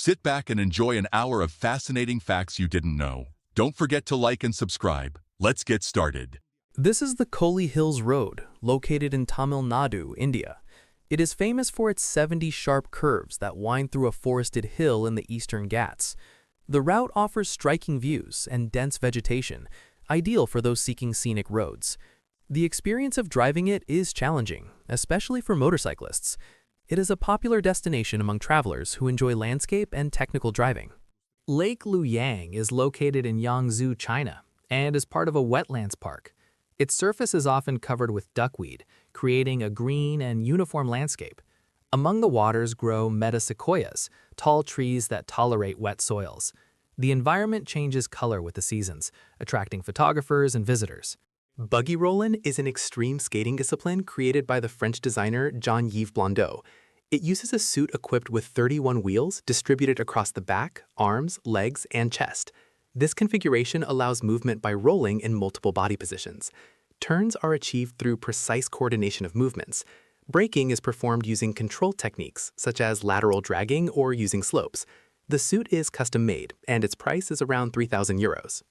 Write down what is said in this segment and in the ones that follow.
Sit back and enjoy an hour of fascinating facts you didn't know. Don't forget to like and subscribe. Let's get started. This is the Koli Hills Road, located in Tamil Nadu, India. It is famous for its 70 sharp curves that wind through a forested hill in the eastern Ghats. The route offers striking views and dense vegetation, ideal for those seeking scenic roads. The experience of driving it is challenging, especially for motorcyclists. It is a popular destination among travelers who enjoy landscape and technical driving. Lake Luyang is located in Yangzhou, China, and is part of a wetlands park. Its surface is often covered with duckweed, creating a green and uniform landscape. Among the waters grow metasequoias, tall trees that tolerate wet soils. The environment changes color with the seasons, attracting photographers and visitors. Buggy rollin' is an extreme skating discipline created by the French designer Jean-Yves Blondeau. It uses a suit equipped with 31 wheels distributed across the back, arms, legs, and chest. This configuration allows movement by rolling in multiple body positions. Turns are achieved through precise coordination of movements. Braking is performed using control techniques, such as lateral dragging or using slopes. The suit is custom-made, and its price is around 3,000 euros.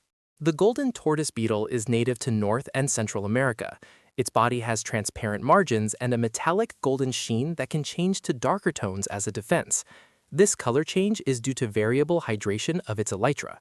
The golden tortoise beetle is native to North and Central America. Its body has transparent margins and a metallic golden sheen that can change to darker tones as a defense. This color change is due to variable hydration of its elytra.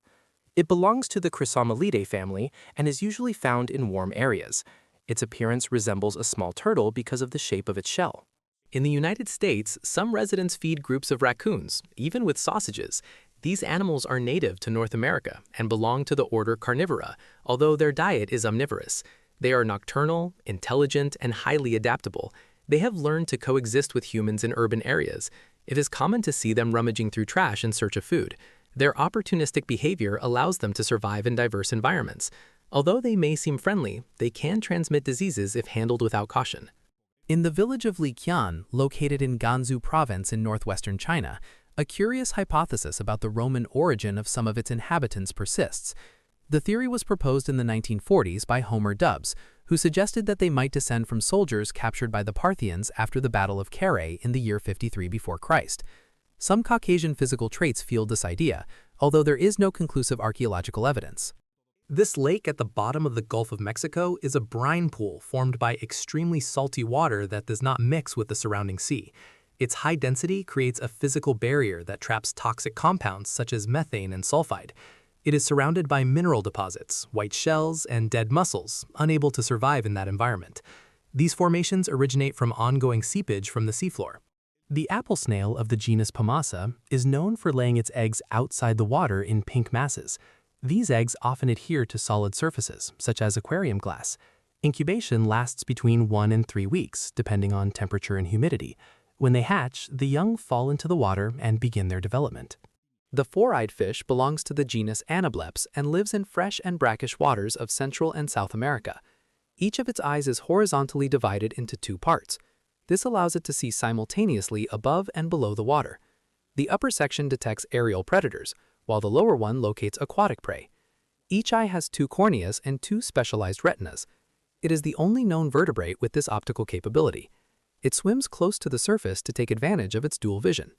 It belongs to the Chrysomelidae family and is usually found in warm areas. Its appearance resembles a small turtle because of the shape of its shell. In the United States, some residents feed groups of raccoons, even with sausages. These animals are native to North America and belong to the order Carnivora, although their diet is omnivorous. They are nocturnal, intelligent, and highly adaptable. They have learned to coexist with humans in urban areas. It is common to see them rummaging through trash in search of food. Their opportunistic behavior allows them to survive in diverse environments. Although they may seem friendly, they can transmit diseases if handled without caution. In the village of Liqian, located in Gansu province in northwestern China, a curious hypothesis about the Roman origin of some of its inhabitants persists. The theory was proposed in the 1940s by Homer Dubs, who suggested that they might descend from soldiers captured by the Parthians after the Battle of Carrhae in the year 53 before Christ. Some Caucasian physical traits fueled this idea, although there is no conclusive archaeological evidence. This lake at the bottom of the Gulf of Mexico is a brine pool formed by extremely salty water that does not mix with the surrounding sea. Its high density creates a physical barrier that traps toxic compounds such as methane and sulfide. It is surrounded by mineral deposits, white shells, and dead mussels, unable to survive in that environment. These formations originate from ongoing seepage from the seafloor. The apple snail of the genus Pomasa is known for laying its eggs outside the water in pink masses. These eggs often adhere to solid surfaces, such as aquarium glass. Incubation lasts between 1 and 3 weeks, depending on temperature and humidity. When they hatch, the young fall into the water and begin their development. The four-eyed fish belongs to the genus Anableps and lives in fresh and brackish waters of Central and South America. Each of its eyes is horizontally divided into 2 parts. This allows it to see simultaneously above and below the water. The upper section detects aerial predators, while the lower one locates aquatic prey. Each eye has 2 corneas and 2 specialized retinas. It is the only known vertebrate with this optical capability. It swims close to the surface to take advantage of its dual vision.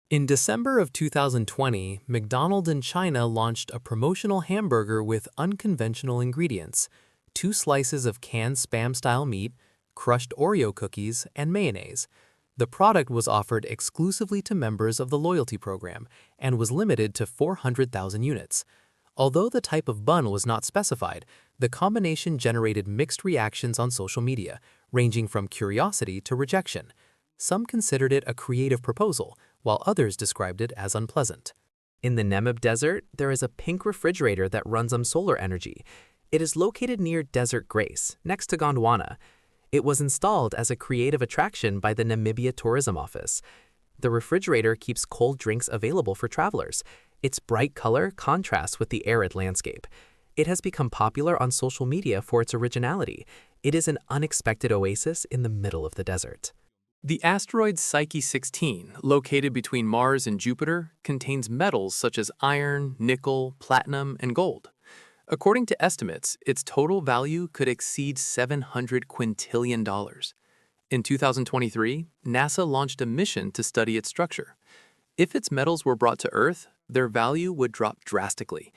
In December of 2020, McDonald's in China launched a promotional hamburger with unconventional ingredients: 2 slices of canned Spam-style meat, crushed Oreo cookies, and mayonnaise. The product was offered exclusively to members of the loyalty program and was limited to 400,000 units. Although the type of bun was not specified, the combination generated mixed reactions on social media, ranging from curiosity to rejection. Some considered it a creative proposal, while others described it as unpleasant. In the Namib Desert, there is a pink refrigerator that runs on solar energy. It is located near Desert Grace, next to Gondwana. It was installed as a creative attraction by the Namibia Tourism Office. The refrigerator keeps cold drinks available for travelers. Its bright color contrasts with the arid landscape. It has become popular on social media for its originality. It is an unexpected oasis in the middle of the desert. The asteroid Psyche 16, located between Mars and Jupiter, contains metals such as iron, nickel, platinum, and gold. According to estimates, its total value could exceed $700 quintillion. In 2023, NASA launched a mission to study its structure. If its metals were brought to Earth, their value would drop drastically.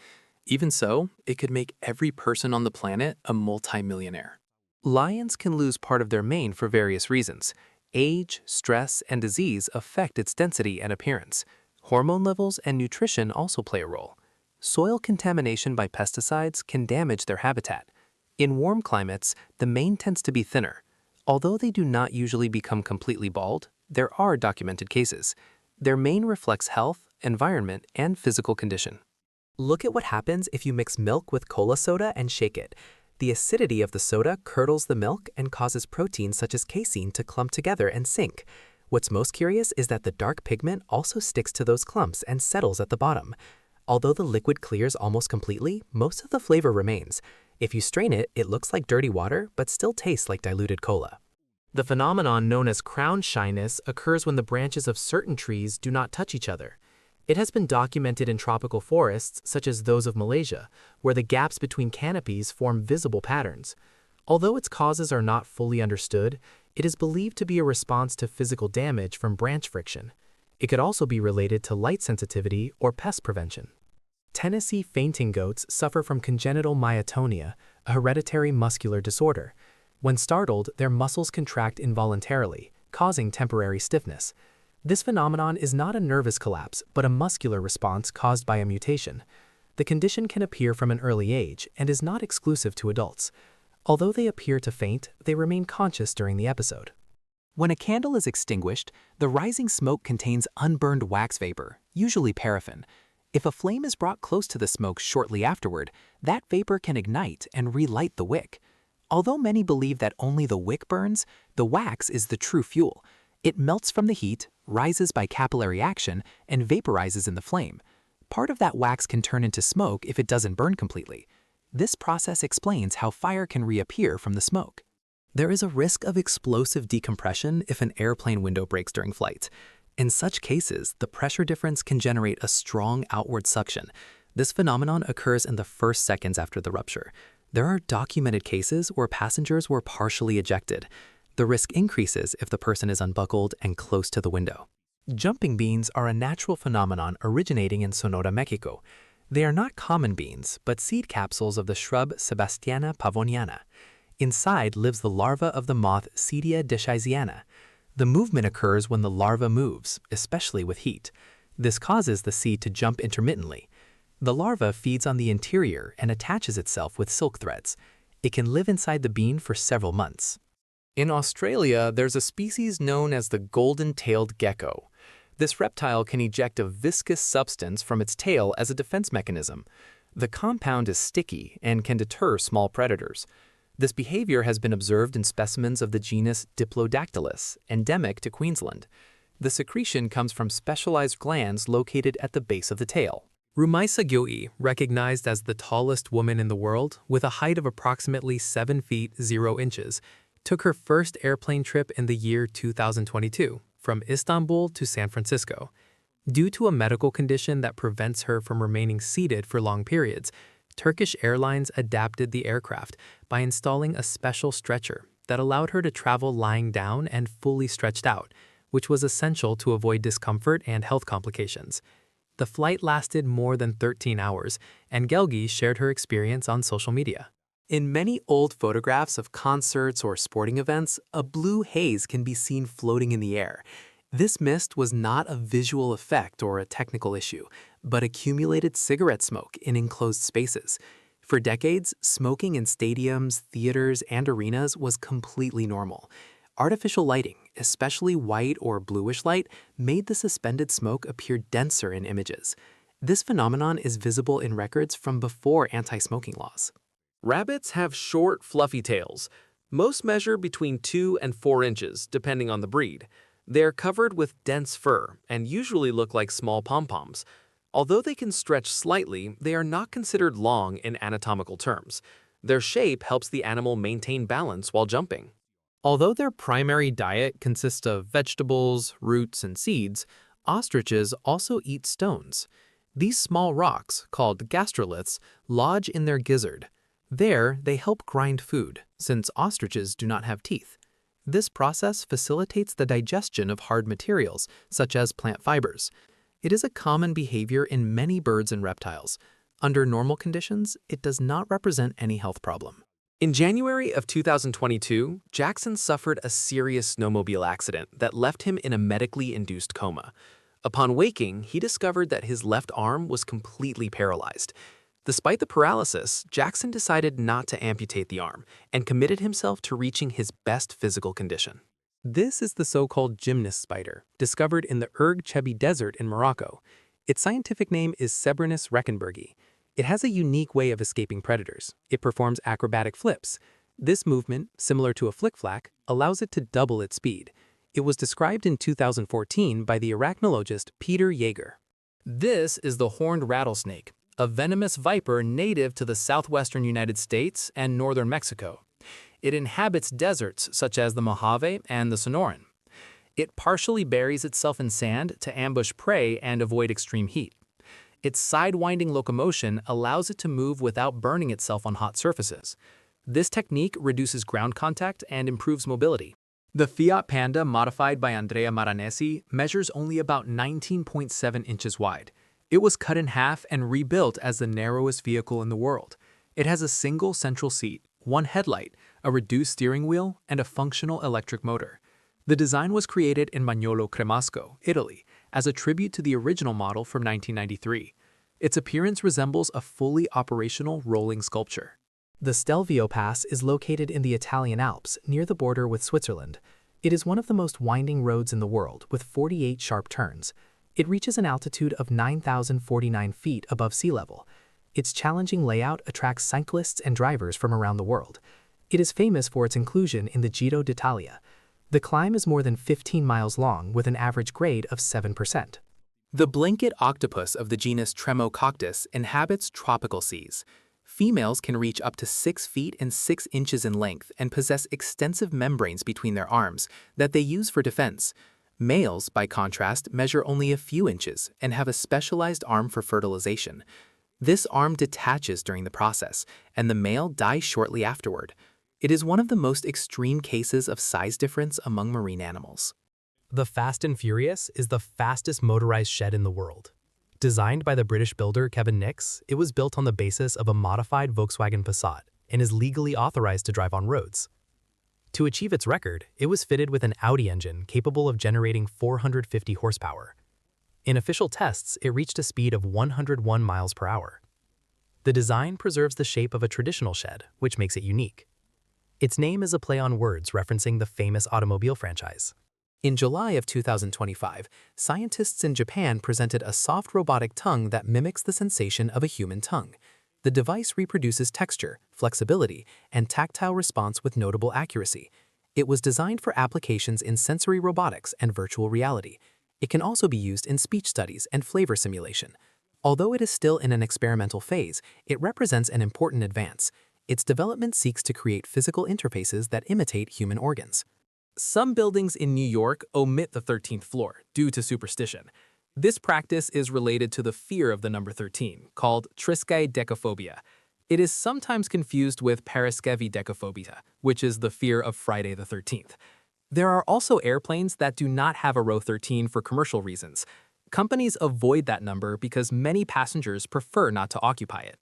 Even so, it could make every person on the planet a multimillionaire. Lions can lose part of their mane for various reasons. Age, stress, and disease affect its density and appearance. Hormone levels and nutrition also play a role. Soil contamination by pesticides can damage their habitat. In warm climates, the mane tends to be thinner. Although they do not usually become completely bald, there are documented cases. Their mane reflects health, environment, and physical condition. Look at what happens if you mix milk with cola soda and shake it. The acidity of the soda curdles the milk and causes proteins such as casein to clump together and sink. What's most curious is that the dark pigment also sticks to those clumps and settles at the bottom. Although the liquid clears almost completely, most of the flavor remains. If you strain it, it looks like dirty water, but still tastes like diluted cola. The phenomenon known as crown shyness occurs when the branches of certain trees do not touch each other. It has been documented in tropical forests, such as those of Malaysia, where the gaps between canopies form visible patterns. Although its causes are not fully understood, it is believed to be a response to physical damage from branch friction. It could also be related to light sensitivity or pest prevention. Tennessee fainting goats suffer from congenital myotonia, a hereditary muscular disorder. When startled, their muscles contract involuntarily, causing temporary stiffness. This phenomenon is not a nervous collapse, but a muscular response caused by a mutation. The condition can appear from an early age and is not exclusive to adults. Although they appear to faint, they remain conscious during the episode. When a candle is extinguished, the rising smoke contains unburned wax vapor, usually paraffin. If a flame is brought close to the smoke shortly afterward, that vapor can ignite and relight the wick. Although many believe that only the wick burns, the wax is the true fuel. It melts from the heat, rises by capillary action, and vaporizes in the flame. Part of that wax can turn into smoke if it doesn't burn completely. This process explains how fire can reappear from the smoke. There is a risk of explosive decompression if an airplane window breaks during flight. In such cases, the pressure difference can generate a strong outward suction. This phenomenon occurs in the first seconds after the rupture. There are documented cases where passengers were partially ejected. The risk increases if the person is unbuckled and close to the window. Jumping beans are a natural phenomenon originating in Sonora, Mexico. They are not common beans, but seed capsules of the shrub Sebastiana pavoniana. Inside lives the larva of the moth Sedia deschizziana. The movement occurs when the larva moves, especially with heat. This causes the seed to jump intermittently. The larva feeds on the interior and attaches itself with silk threads. It can live inside the bean for several months. In Australia, there's a species known as the golden-tailed gecko. This reptile can eject a viscous substance from its tail as a defense mechanism. The compound is sticky and can deter small predators. This behavior has been observed in specimens of the genus Diplodactylus, endemic to Queensland. The secretion comes from specialized glands located at the base of the tail. Rumaisa Gyoi, recognized as the tallest woman in the world with a height of approximately 7 feet 0 inches, took her first airplane trip in the year 2022 from Istanbul to San Francisco. Due to a medical condition that prevents her from remaining seated for long periods, Turkish Airlines adapted the aircraft by installing a special stretcher that allowed her to travel lying down and fully stretched out, which was essential to avoid discomfort and health complications. The flight lasted more than 13 hours, and Gelgi shared her experience on social media. In many old photographs of concerts or sporting events, a blue haze can be seen floating in the air. This mist was not a visual effect or a technical issue, but accumulated cigarette smoke in enclosed spaces. For decades, smoking in stadiums, theaters, and arenas was completely normal. Artificial lighting, especially white or bluish light, made the suspended smoke appear denser in images. This phenomenon is visible in records from before anti-smoking laws. Rabbits have short, fluffy tails. Most measure between 2 and 4 inches, depending on the breed. They are covered with dense fur and usually look like small pom-poms. Although they can stretch slightly, they are not considered long in anatomical terms. Their shape helps the animal maintain balance while jumping. Although their primary diet consists of vegetables, roots, and seeds, ostriches also eat stones. These small rocks, called gastroliths, lodge in their gizzard. There, they help grind food, since ostriches do not have teeth. This process facilitates the digestion of hard materials, such as plant fibers. It is a common behavior in many birds and reptiles. Under normal conditions, it does not represent any health problem. In January of 2022, Jackson suffered a serious snowmobile accident that left him in a medically induced coma. Upon waking, he discovered that his left arm was completely paralyzed. Despite the paralysis, Jackson decided not to amputate the arm and committed himself to reaching his best physical condition. This is the so-called gymnast spider, discovered in the Erg Chebi Desert in Morocco. Its scientific name is Sebrinus reckenbergi. It has a unique way of escaping predators. It performs acrobatic flips. This movement, similar to a flick-flack, allows it to double its speed. It was described in 2014 by the arachnologist Peter Yeager. This is the horned rattlesnake, a venomous viper native to the southwestern United States and northern Mexico. It inhabits deserts such as the Mojave and the Sonoran. It partially buries itself in sand to ambush prey and avoid extreme heat. Its sidewinding locomotion allows it to move without burning itself on hot surfaces. This technique reduces ground contact and improves mobility. The Fiat Panda modified by Andrea Maranesi measures only about 19.7 inches wide. It was cut in half and rebuilt as the narrowest vehicle in the world. It has a single central seat, one headlight, a reduced steering wheel, and a functional electric motor. The design was created in Magnolo Cremasco, Italy, as a tribute to the original model from 1993. Its appearance resembles a fully operational rolling sculpture. The Stelvio Pass is located in the Italian Alps, near the border with Switzerland. It is one of the most winding roads in the world, with 48 sharp turns. It reaches an altitude of 9,049 feet above sea level. Its challenging layout attracts cyclists and drivers from around the world. It is famous for its inclusion in the Giro d'Italia. The climb is more than 15 miles long with an average grade of 7%. The blanket octopus of the genus Tremococtus inhabits tropical seas. Females can reach up to 6 feet and 6 inches in length and possess extensive membranes between their arms that they use for defense. Males, by contrast, measure only a few inches and have a specialized arm for fertilization. This arm detaches during the process, and the male dies shortly afterward. It is one of the most extreme cases of size difference among marine animals. The Fast and Furious is the fastest motorized shed in the world. Designed by the British builder Kevin Nix, it was built on the basis of a modified Volkswagen Passat and is legally authorized to drive on roads. To achieve its record, it was fitted with an Audi engine capable of generating 450 horsepower. In official tests, it reached a speed of 101 miles per hour. The design preserves the shape of a traditional shed, which makes it unique. Its name is a play on words referencing the famous automobile franchise. In July of 2025, scientists in Japan presented a soft robotic tongue that mimics the sensation of a human tongue. The device reproduces texture, flexibility, and tactile response with notable accuracy. It was designed for applications in sensory robotics and virtual reality. It can also be used in speech studies and flavor simulation. Although it is still in an experimental phase, it represents an important advance. Its development seeks to create physical interfaces that imitate human organs. Some buildings in New York omit the 13th floor due to superstition. This practice is related to the fear of the number 13, called triskaidekaphobia. It is sometimes confused with paraskevidecaphobia, which is the fear of Friday the 13th. There are also airplanes that do not have a row 13 for commercial reasons. Companies avoid that number because many passengers prefer not to occupy it.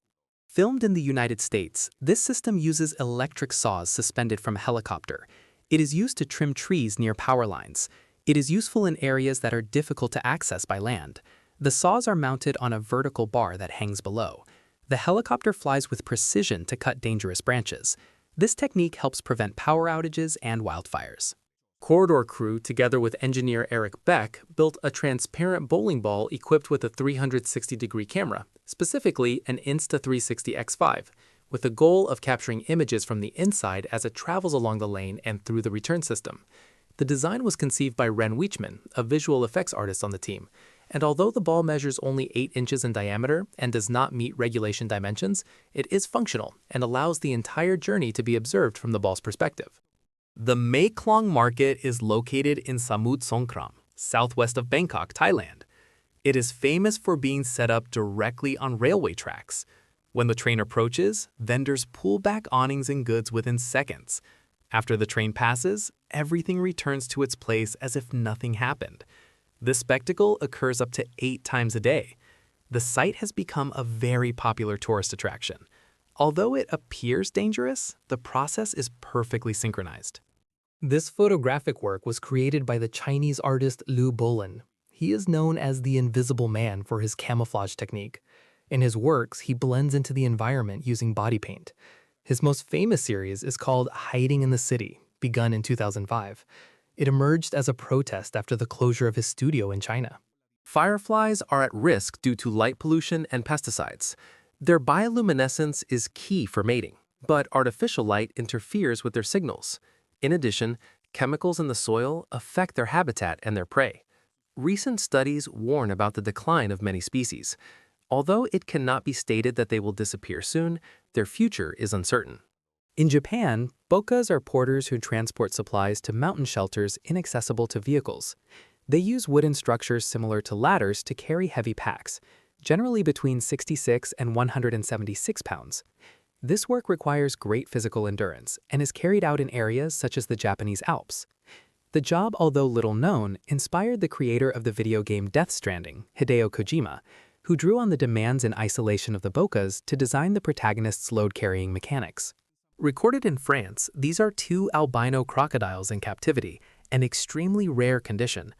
Filmed in the United States, this system uses electric saws suspended from a helicopter. It is used to trim trees near power lines. It is useful in areas that are difficult to access by land. The saws are mounted on a vertical bar that hangs below. The helicopter flies with precision to cut dangerous branches. This technique helps prevent power outages and wildfires. Corridor crew, together with engineer Eric Beck, built a transparent bowling ball equipped with a 360-degree camera, specifically an Insta360 X5, with the goal of capturing images from the inside as it travels along the lane and through the return system. The design was conceived by Ren Weechman, a visual effects artist on the team, and although the ball measures only 8 inches in diameter and does not meet regulation dimensions, it is functional and allows the entire journey to be observed from the ball's perspective. The Mae Klong Market is located in Samut Songkhram, southwest of Bangkok, Thailand. It is famous for being set up directly on railway tracks. When the train approaches, vendors pull back awnings and goods within seconds. After the train passes, everything returns to its place as if nothing happened. This spectacle occurs up to 8 times a day. The site has become a very popular tourist attraction. Although it appears dangerous, the process is perfectly synchronized. This photographic work was created by the Chinese artist Liu Bolin. He is known as the Invisible Man for his camouflage technique. In his works, he blends into the environment using body paint. His most famous series is called Hiding in the City, begun in 2005. It emerged as a protest after the closure of his studio in China. Fireflies are at risk due to light pollution and pesticides. Their bioluminescence is key for mating, but artificial light interferes with their signals. In addition, chemicals in the soil affect their habitat and their prey. Recent studies warn about the decline of many species. Although it cannot be stated that they will disappear soon, their future is uncertain. In Japan, bokas are porters who transport supplies to mountain shelters inaccessible to vehicles. They use wooden structures similar to ladders to carry heavy packs, generally between 66 and 176 pounds. This work requires great physical endurance and is carried out in areas such as the Japanese Alps. The job, although little known, inspired the creator of the video game Death Stranding, Hideo Kojima, who drew on the demands and isolation of the bokas to design the protagonist's load-carrying mechanics. Recorded in France, these are 2 albino crocodiles in captivity, an extremely rare condition.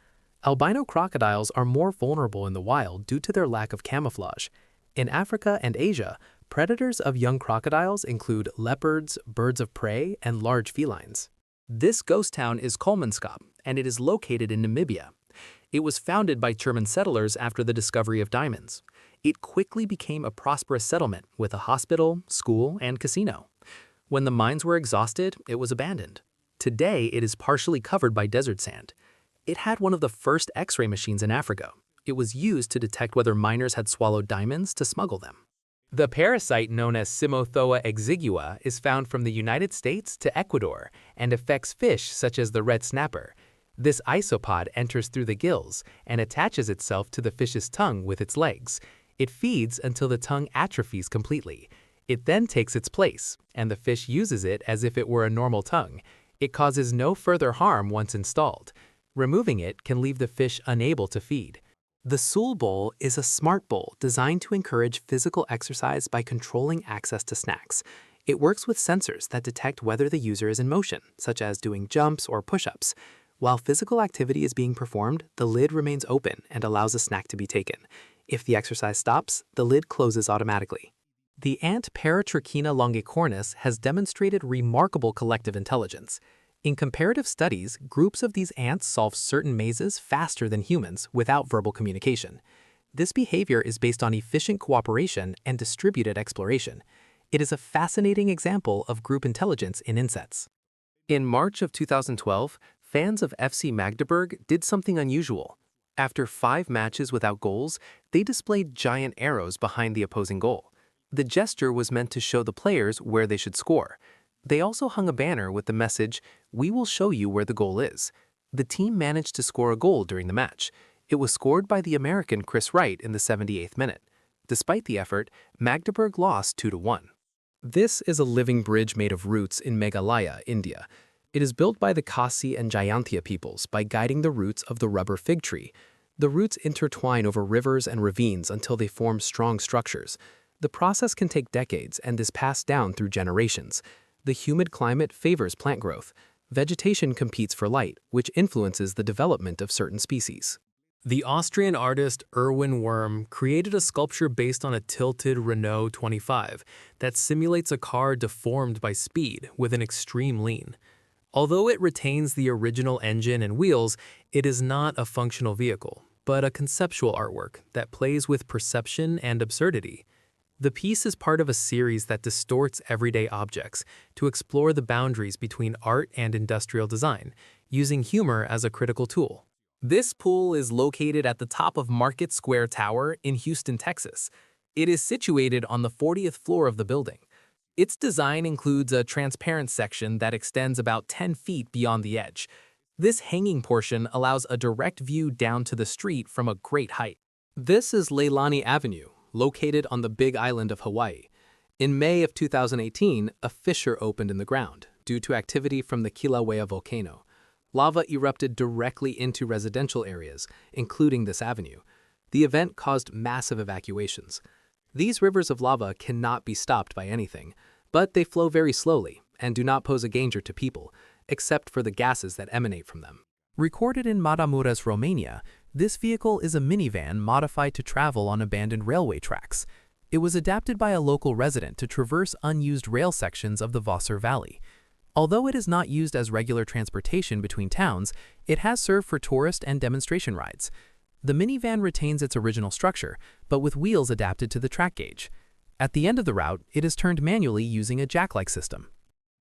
Albino crocodiles are more vulnerable in the wild due to their lack of camouflage. In Africa and Asia, predators of young crocodiles include leopards, birds of prey, and large felines. This ghost town is Kolmanskap, and it is located in Namibia. It was founded by German settlers after the discovery of diamonds. It quickly became a prosperous settlement with a hospital, school, and casino. When the mines were exhausted, it was abandoned. Today, it is partially covered by desert sand. It had one of the first X-ray machines in Africa. It was used to detect whether miners had swallowed diamonds to smuggle them. The parasite known as Cymothoa exigua is found from the United States to Ecuador and affects fish such as the red snapper. This isopod enters through the gills and attaches itself to the fish's tongue with its legs. It feeds until the tongue atrophies completely. It then takes its place, and the fish uses it as if it were a normal tongue. It causes no further harm once installed. Removing it can leave the fish unable to feed. The Sul Bowl is a smart bowl designed to encourage physical exercise by controlling access to snacks. It works with sensors that detect whether the user is in motion, such as doing jumps or push-ups. While physical activity is being performed, the lid remains open and allows a snack to be taken. If the exercise stops, the lid closes automatically. The ant Paratrachina longicornis has demonstrated remarkable collective intelligence. In comparative studies, groups of these ants solve certain mazes faster than humans without verbal communication. This behavior is based on efficient cooperation and distributed exploration. It is a fascinating example of group intelligence in insects. In March of 2012, fans of FC Magdeburg did something unusual. After 5 matches without goals, they displayed giant arrows behind the opposing goal. The gesture was meant to show the players where they should score. They also hung a banner with the message, "We will show you where the goal is." The team managed to score a goal during the match. It was scored by the American Chris Wright in the 78th minute. Despite the effort, Magdeburg lost 2-1. This is a living bridge made of roots in Meghalaya, India. It is built by the Khasi and Jayantia peoples by guiding the roots of the rubber fig tree. The roots intertwine over rivers and ravines until they form strong structures. The process can take decades and is passed down through generations. The humid climate favors plant growth. Vegetation competes for light, which influences the development of certain species. The Austrian artist Erwin Wurm created a sculpture based on a tilted Renault 25 that simulates a car deformed by speed with an extreme lean. Although it retains the original engine and wheels, it is not a functional vehicle, but a conceptual artwork that plays with perception and absurdity. The piece is part of a series that distorts everyday objects to explore the boundaries between art and industrial design, using humor as a critical tool. This pool is located at the top of Market Square Tower in Houston, Texas. It is situated on the 40th floor of the building. Its design includes a transparent section that extends about 10 feet beyond the edge. This hanging portion allows a direct view down to the street from a great height. This is Leilani Avenue, located on the Big Island of Hawaii. In May of 2018, a fissure opened in the ground due to activity from the Kilauea volcano. Lava erupted directly into residential areas, including this avenue. The event caused massive evacuations. These rivers of lava cannot be stopped by anything, but they flow very slowly and do not pose a danger to people, except for the gases that emanate from them. Recorded in Matamoros, Romania, this vehicle is a minivan modified to travel on abandoned railway tracks. It was adapted by a local resident to traverse unused rail sections of the Vosser Valley. Although it is not used as regular transportation between towns, it has served for tourist and demonstration rides. The minivan retains its original structure, but with wheels adapted to the track gauge. At the end of the route, it is turned manually using a jack-like system.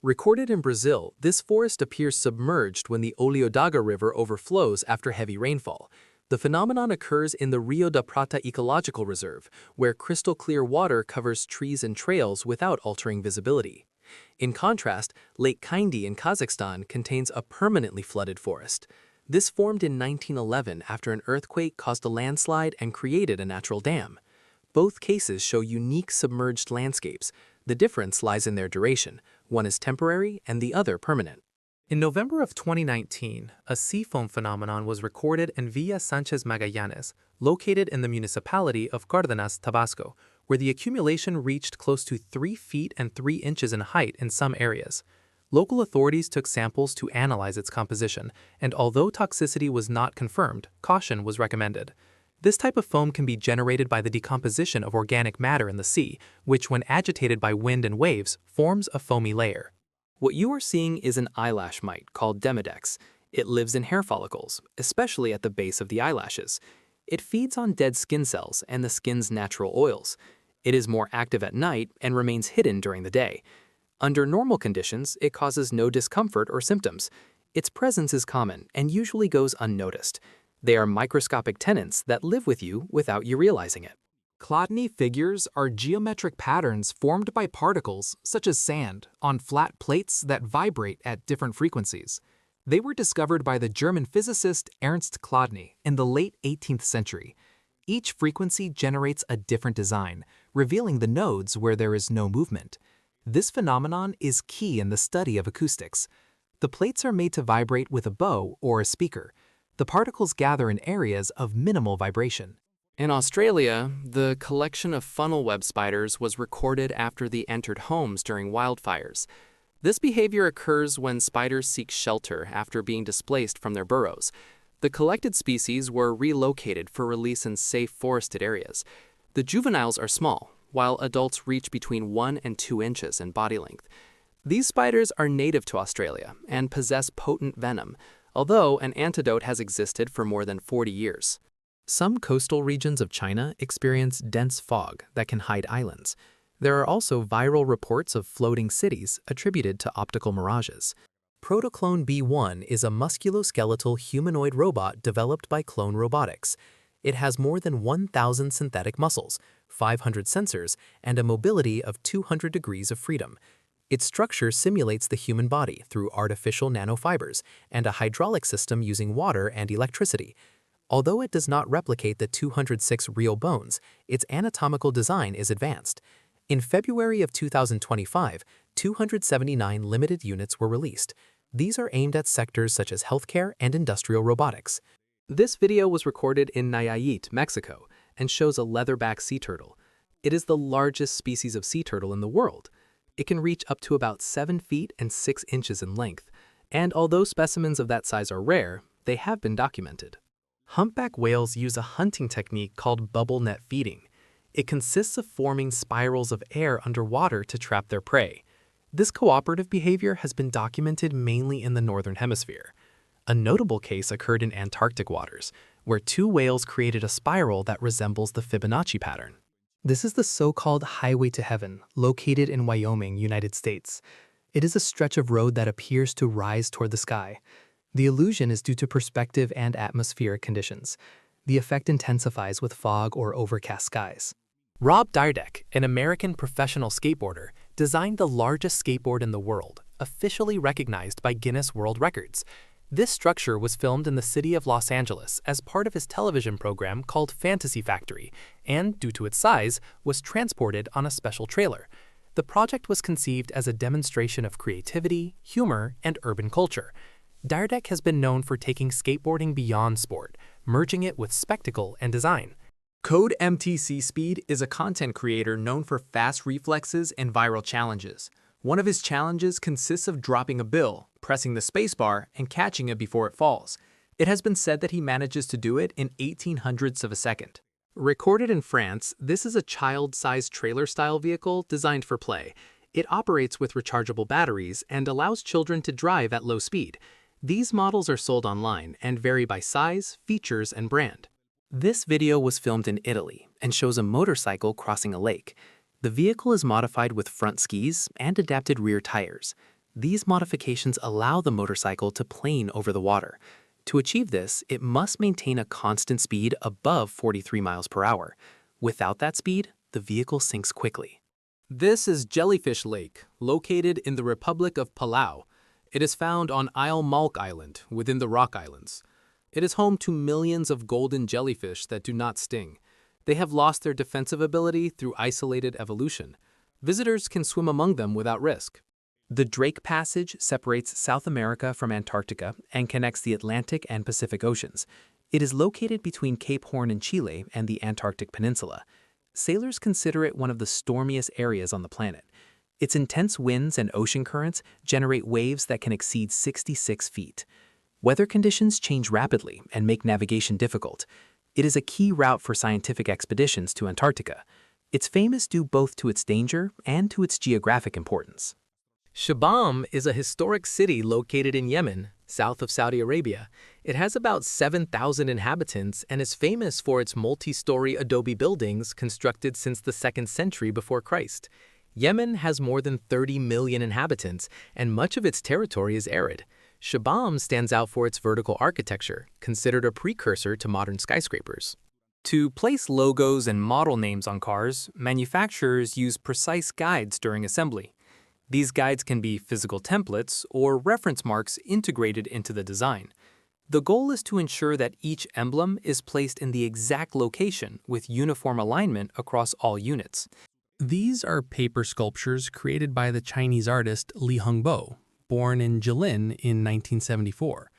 Recorded in Brazil, this forest appears submerged when the Oliodaga River overflows after heavy rainfall. The phenomenon occurs in the Rio da Prata Ecological Reserve, where crystal-clear water covers trees and trails without altering visibility. In contrast, Lake Kaindi in Kazakhstan contains a permanently flooded forest. This formed in 1911 after an earthquake caused a landslide and created a natural dam. Both cases show unique submerged landscapes. The difference lies in their duration. One is temporary and the other permanent. In November of 2019, a sea foam phenomenon was recorded in Villa Sanchez Magallanes, located in the municipality of Cárdenas, Tabasco, where the accumulation reached close to 3 feet and 3 inches in height in some areas. Local authorities took samples to analyze its composition, and although toxicity was not confirmed, caution was recommended. This type of foam can be generated by the decomposition of organic matter in the sea, which, when agitated by wind and waves, forms a foamy layer. What you are seeing is an eyelash mite called Demodex. It lives in hair follicles, especially at the base of the eyelashes. It feeds on dead skin cells and the skin's natural oils. It is more active at night and remains hidden during the day. Under normal conditions, it causes no discomfort or symptoms. Its presence is common and usually goes unnoticed. They are microscopic tenants that live with you without you realizing it. Chladni figures are geometric patterns formed by particles, such as sand, on flat plates that vibrate at different frequencies. They were discovered by the German physicist Ernst Chladni in the late 18th century. Each frequency generates a different design, revealing the nodes where there is no movement. This phenomenon is key in the study of acoustics. The plates are made to vibrate with a bow or a speaker. The particles gather in areas of minimal vibration. In Australia, the collection of funnel web spiders was recorded after they entered homes during wildfires. This behavior occurs when spiders seek shelter after being displaced from their burrows. The collected species were relocated for release in safe forested areas. The juveniles are small, while adults reach between 1 and 2 inches in body length. These spiders are native to Australia and possess potent venom, although an antidote has existed for more than 40 years. Some coastal regions of China experience dense fog that can hide islands. There are also viral reports of floating cities attributed to optical mirages. Protoclone B1 is a musculoskeletal humanoid robot developed by Clone Robotics. It has more than 1,000 synthetic muscles, 500 sensors, and a mobility of 200 degrees of freedom. Its structure simulates the human body through artificial nanofibers and a hydraulic system using water and electricity. Although it does not replicate the 206 real bones, its anatomical design is advanced. In February of 2025, 279 limited units were released. These are aimed at sectors such as healthcare and industrial robotics. This video was recorded in Nayarit, Mexico, and shows a leatherback sea turtle. It is the largest species of sea turtle in the world. It can reach up to about 7 feet and 6 inches in length, and although specimens of that size are rare, they have been documented. Humpback whales use a hunting technique called bubble net feeding. It consists of forming spirals of air underwater to trap their prey. This cooperative behavior has been documented mainly in the northern hemisphere. A notable case occurred in Antarctic waters, where 2 whales created a spiral that resembles the Fibonacci pattern. This is the so-called Highway to Heaven, located in Wyoming, United States. It is a stretch of road that appears to rise toward the sky. The illusion is due to perspective and atmospheric conditions. The effect intensifies with fog or overcast skies. Rob Dyrdek, an American professional skateboarder, designed the largest skateboard in the world, officially recognized by Guinness World Records. This structure was filmed in the city of Los Angeles as part of his television program called Fantasy Factory, and, due to its size, was transported on a special trailer. The project was conceived as a demonstration of creativity, humor, and urban culture. Dyrdek has been known for taking skateboarding beyond sport, merging it with spectacle and design. Code MTC Speed is a content creator known for fast reflexes and viral challenges. One of his challenges consists of dropping a bill, pressing the spacebar, and catching it before it falls. It has been said that he manages to do it in 1800ths of a second. Recorded in France, this is a child-sized trailer-style vehicle designed for play. It operates with rechargeable batteries and allows children to drive at low speed. These models are sold online and vary by size, features, and brand. This video was filmed in Italy and shows a motorcycle crossing a lake. The vehicle is modified with front skis and adapted rear tires. These modifications allow the motorcycle to plane over the water. To achieve this, it must maintain a constant speed above 43 miles per hour. Without that speed, the vehicle sinks quickly. This is Jellyfish Lake, located in the Republic of Palau. It is found on Isle Malk Island, within the Rock Islands. It is home to millions of golden jellyfish that do not sting. They have lost their defensive ability through isolated evolution. Visitors can swim among them without risk. The Drake Passage separates South America from Antarctica and connects the Atlantic and Pacific Oceans. It is located between Cape Horn in Chile and the Antarctic Peninsula. Sailors consider it one of the stormiest areas on the planet. Its intense winds and ocean currents generate waves that can exceed 66 feet. Weather conditions change rapidly and make navigation difficult. It is a key route for scientific expeditions to Antarctica. Its fame is due both to its danger and to its geographic importance. Shibam is a historic city located in Yemen, south of Saudi Arabia. It has about 7,000 inhabitants and is famous for its multi-story adobe buildings constructed since the 2nd century before Christ. Yemen has more than 30 million inhabitants, and much of its territory is arid. Shibam stands out for its vertical architecture, considered a precursor to modern skyscrapers. To place logos and model names on cars, manufacturers use precise guides during assembly. These guides can be physical templates or reference marks integrated into the design. The goal is to ensure that each emblem is placed in the exact location with uniform alignment across all units. These are paper sculptures created by the Chinese artist Li Hongbo, born in Jilin in 1974.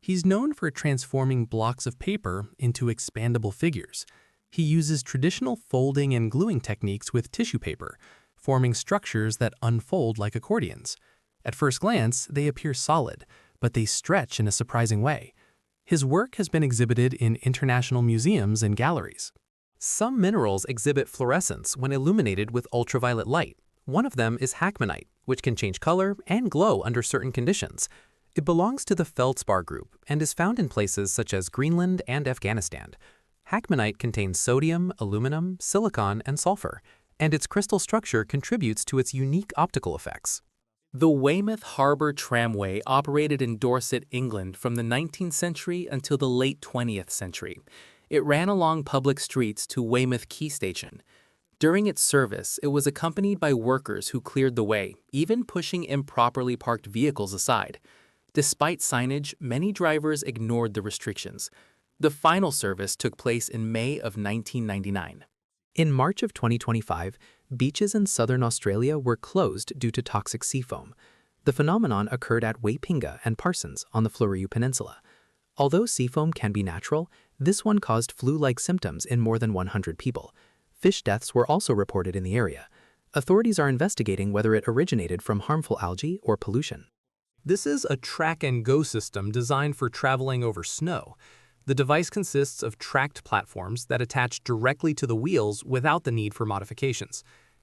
He's known for transforming blocks of paper into expandable figures. He uses traditional folding and gluing techniques with tissue paper, forming structures that unfold like accordions. At first glance, they appear solid, but they stretch in a surprising way. His work has been exhibited in international museums and galleries. Some minerals exhibit fluorescence when illuminated with ultraviolet light. One of them is hackmanite, which can change color and glow under certain conditions. It belongs to the feldspar group and is found in places such as Greenland and Afghanistan. Hackmanite contains sodium, aluminum, silicon, and sulfur, and its crystal structure contributes to its unique optical effects. The Weymouth Harbour Tramway operated in Dorset, England from the 19th century until the late 20th century. It ran along public streets to Weymouth Quay Station. During its service, it was accompanied by workers who cleared the way, even pushing improperly parked vehicles aside. Despite signage, many drivers ignored the restrictions. The final service took place in May of 1999. In March of 2025, beaches in southern Australia were closed due to toxic sea foam. The phenomenon occurred at Waipinga and Parsons on the Fleurieu Peninsula. Although seafoam can be natural, this one caused flu-like symptoms in more than 100 people. Fish deaths were also reported in the area. Authorities are investigating whether it originated from harmful algae or pollution. This is a track-and-go system designed for traveling over snow. The device consists of tracked platforms that attach directly to the wheels without the need for modifications.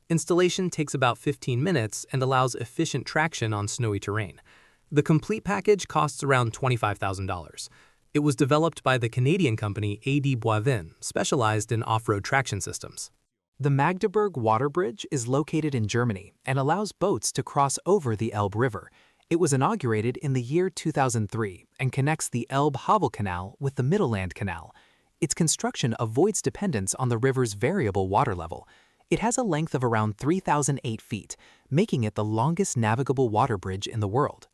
Installation takes about 15 minutes and allows efficient traction on snowy terrain. The complete package costs around $25,000. It was developed by the Canadian company A.D. Boivin, specialized in off-road traction systems. The Magdeburg Water Bridge is located in Germany and allows boats to cross over the Elbe River. It was inaugurated in the year 2003 and connects the Elbe-Havel Canal with the Mittelland Canal. Its construction avoids dependence on the river's variable water level. It has a length of around 3,008 feet, making it the longest navigable water bridge in the world.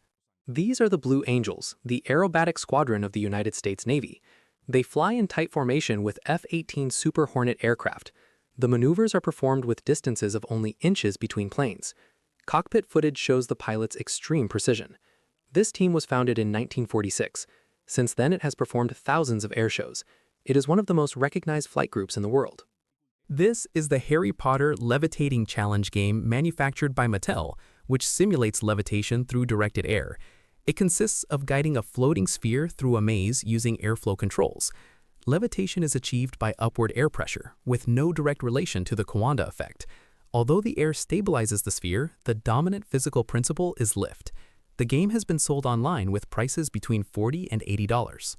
These are the Blue Angels, the aerobatic squadron of the United States Navy. They fly in tight formation with F-18 Super Hornet aircraft. The maneuvers are performed with distances of only inches between planes. Cockpit footage shows the pilot's extreme precision. This team was founded in 1946. Since then, it has performed thousands of air shows. It is one of the most recognized flight groups in the world. This is the Harry Potter Levitating Challenge game manufactured by Mattel, which simulates levitation through directed air. It consists of guiding a floating sphere through a maze using airflow controls. Levitation is achieved by upward air pressure, with no direct relation to the Coanda effect. Although the air stabilizes the sphere, the dominant physical principle is lift. The game has been sold online with prices between $40 and $80.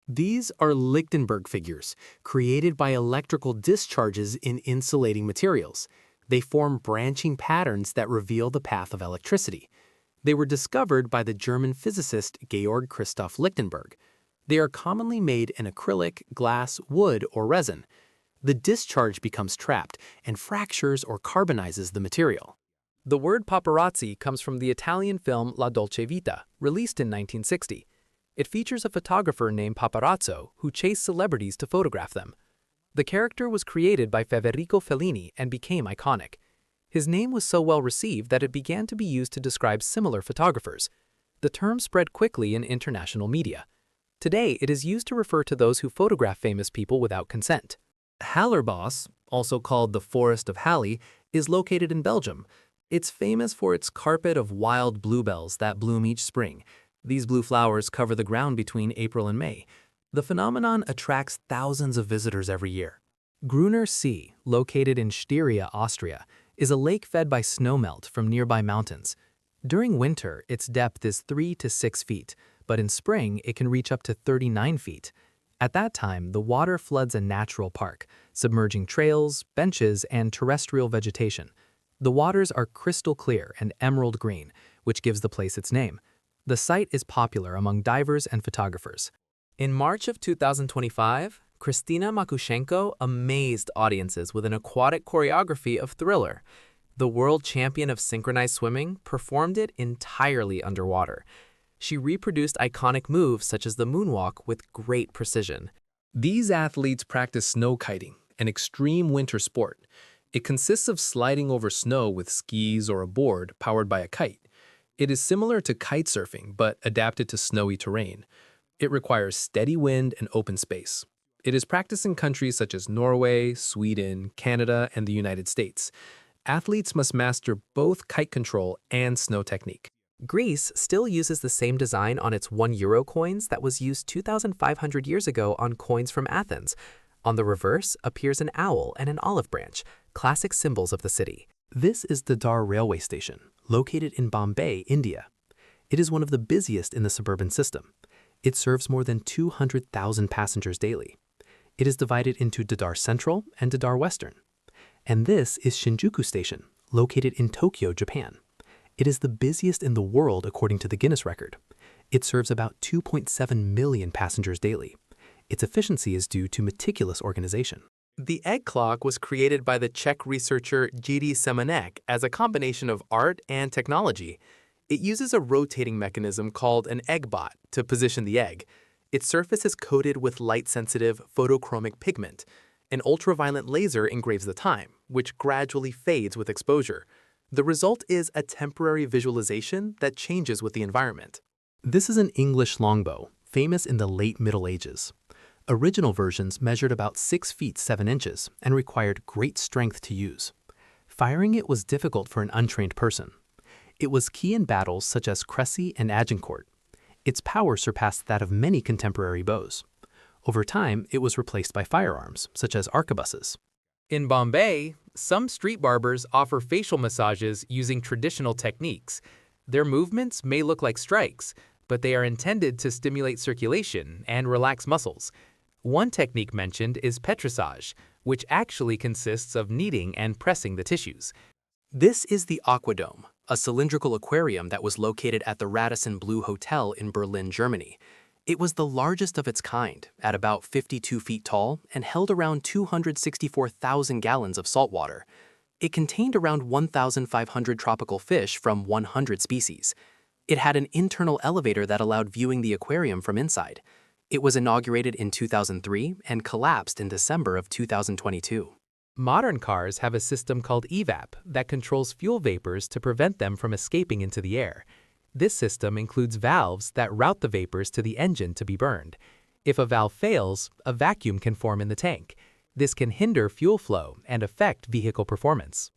These are Lichtenberg figures, created by electrical discharges in insulating materials. They form branching patterns that reveal the path of electricity. They were discovered by the German physicist Georg Christoph Lichtenberg. They are commonly made in acrylic, glass, wood, or resin. The discharge becomes trapped and fractures or carbonizes the material. The word paparazzi comes from the Italian film La Dolce Vita, released in 1960. It features a photographer named Paparazzo who chased celebrities to photograph them. The character was created by Federico Fellini and became iconic. His name was so well received that it began to be used to describe similar photographers. The term spread quickly in international media. Today, it is used to refer to those who photograph famous people without consent. Hallerbos, also called the Forest of Halle, is located in Belgium. It's famous for its carpet of wild bluebells that bloom each spring. These blue flowers cover the ground between April and May. The phenomenon attracts thousands of visitors every year. Gruner See, located in Styria, Austria, is a lake fed by snowmelt from nearby mountains. During winter, its depth is 3 to 6 feet, but in spring, it can reach up to 39 feet. At that time, the water floods a natural park, submerging trails, benches, and terrestrial vegetation. The waters are crystal clear and emerald green, which gives the place its name. The site is popular among divers and photographers. In March of 2025, Kristina Makushenko amazed audiences with an aquatic choreography of Thriller. The world champion of synchronized swimming performed it entirely underwater. She reproduced iconic moves such as the moonwalk with great precision. These athletes practice snow kiting, an extreme winter sport. It consists of sliding over snow with skis or a board powered by a kite. It is similar to kite surfing, but adapted to snowy terrain. It requires steady wind and open space. It is practiced in countries such as Norway, Sweden, Canada, and the United States. Athletes must master both kite control and snow technique. Greece still uses the same design on its €1 coins that was used 2,500 years ago on coins from Athens. On the reverse appears an owl and an olive branch, classic symbols of the city. This is the Dadar railway station, located in Bombay, India. It is one of the busiest in the suburban system. It serves more than 200,000 passengers daily. It is divided into Dadar Central and Dadar Western. And this is Shinjuku Station, located in Tokyo, Japan. It is the busiest in the world according to the Guinness record. It serves about 2.7 million passengers daily. Its efficiency is due to meticulous organization. The egg clock was created by the Czech researcher Jiří Semenek as a combination of art and technology. It uses a rotating mechanism called an egg bot to position the egg. Its surface is coated with light-sensitive photochromic pigment. An ultraviolet laser engraves the time, which gradually fades with exposure. The result is a temporary visualization that changes with the environment. This is an English longbow, famous in the late Middle Ages. Original versions measured about 6 feet 7 inches and required great strength to use. Firing it was difficult for an untrained person. It was key in battles such as Crécy and Agincourt. Its power surpassed that of many contemporary bows. Over time, it was replaced by firearms, such as arquebuses. In Bombay, some street barbers offer facial massages using traditional techniques. Their movements may look like strikes, but they are intended to stimulate circulation and relax muscles. One technique mentioned is petrissage, which actually consists of kneading and pressing the tissues. This is the Aquadome, a cylindrical aquarium that was located at the Radisson Blu Hotel in Berlin, Germany. It was the largest of its kind, at about 52 feet tall, and held around 264,000 gallons of salt water. It contained around 1,500 tropical fish from 100 species. It had an internal elevator that allowed viewing the aquarium from inside. It was inaugurated in 2003 and collapsed in December of 2022. Modern cars have a system called EVAP that controls fuel vapors to prevent them from escaping into the air. This system includes valves that route the vapors to the engine to be burned. If a valve fails, a vacuum can form in the tank. This can hinder fuel flow and affect vehicle performance.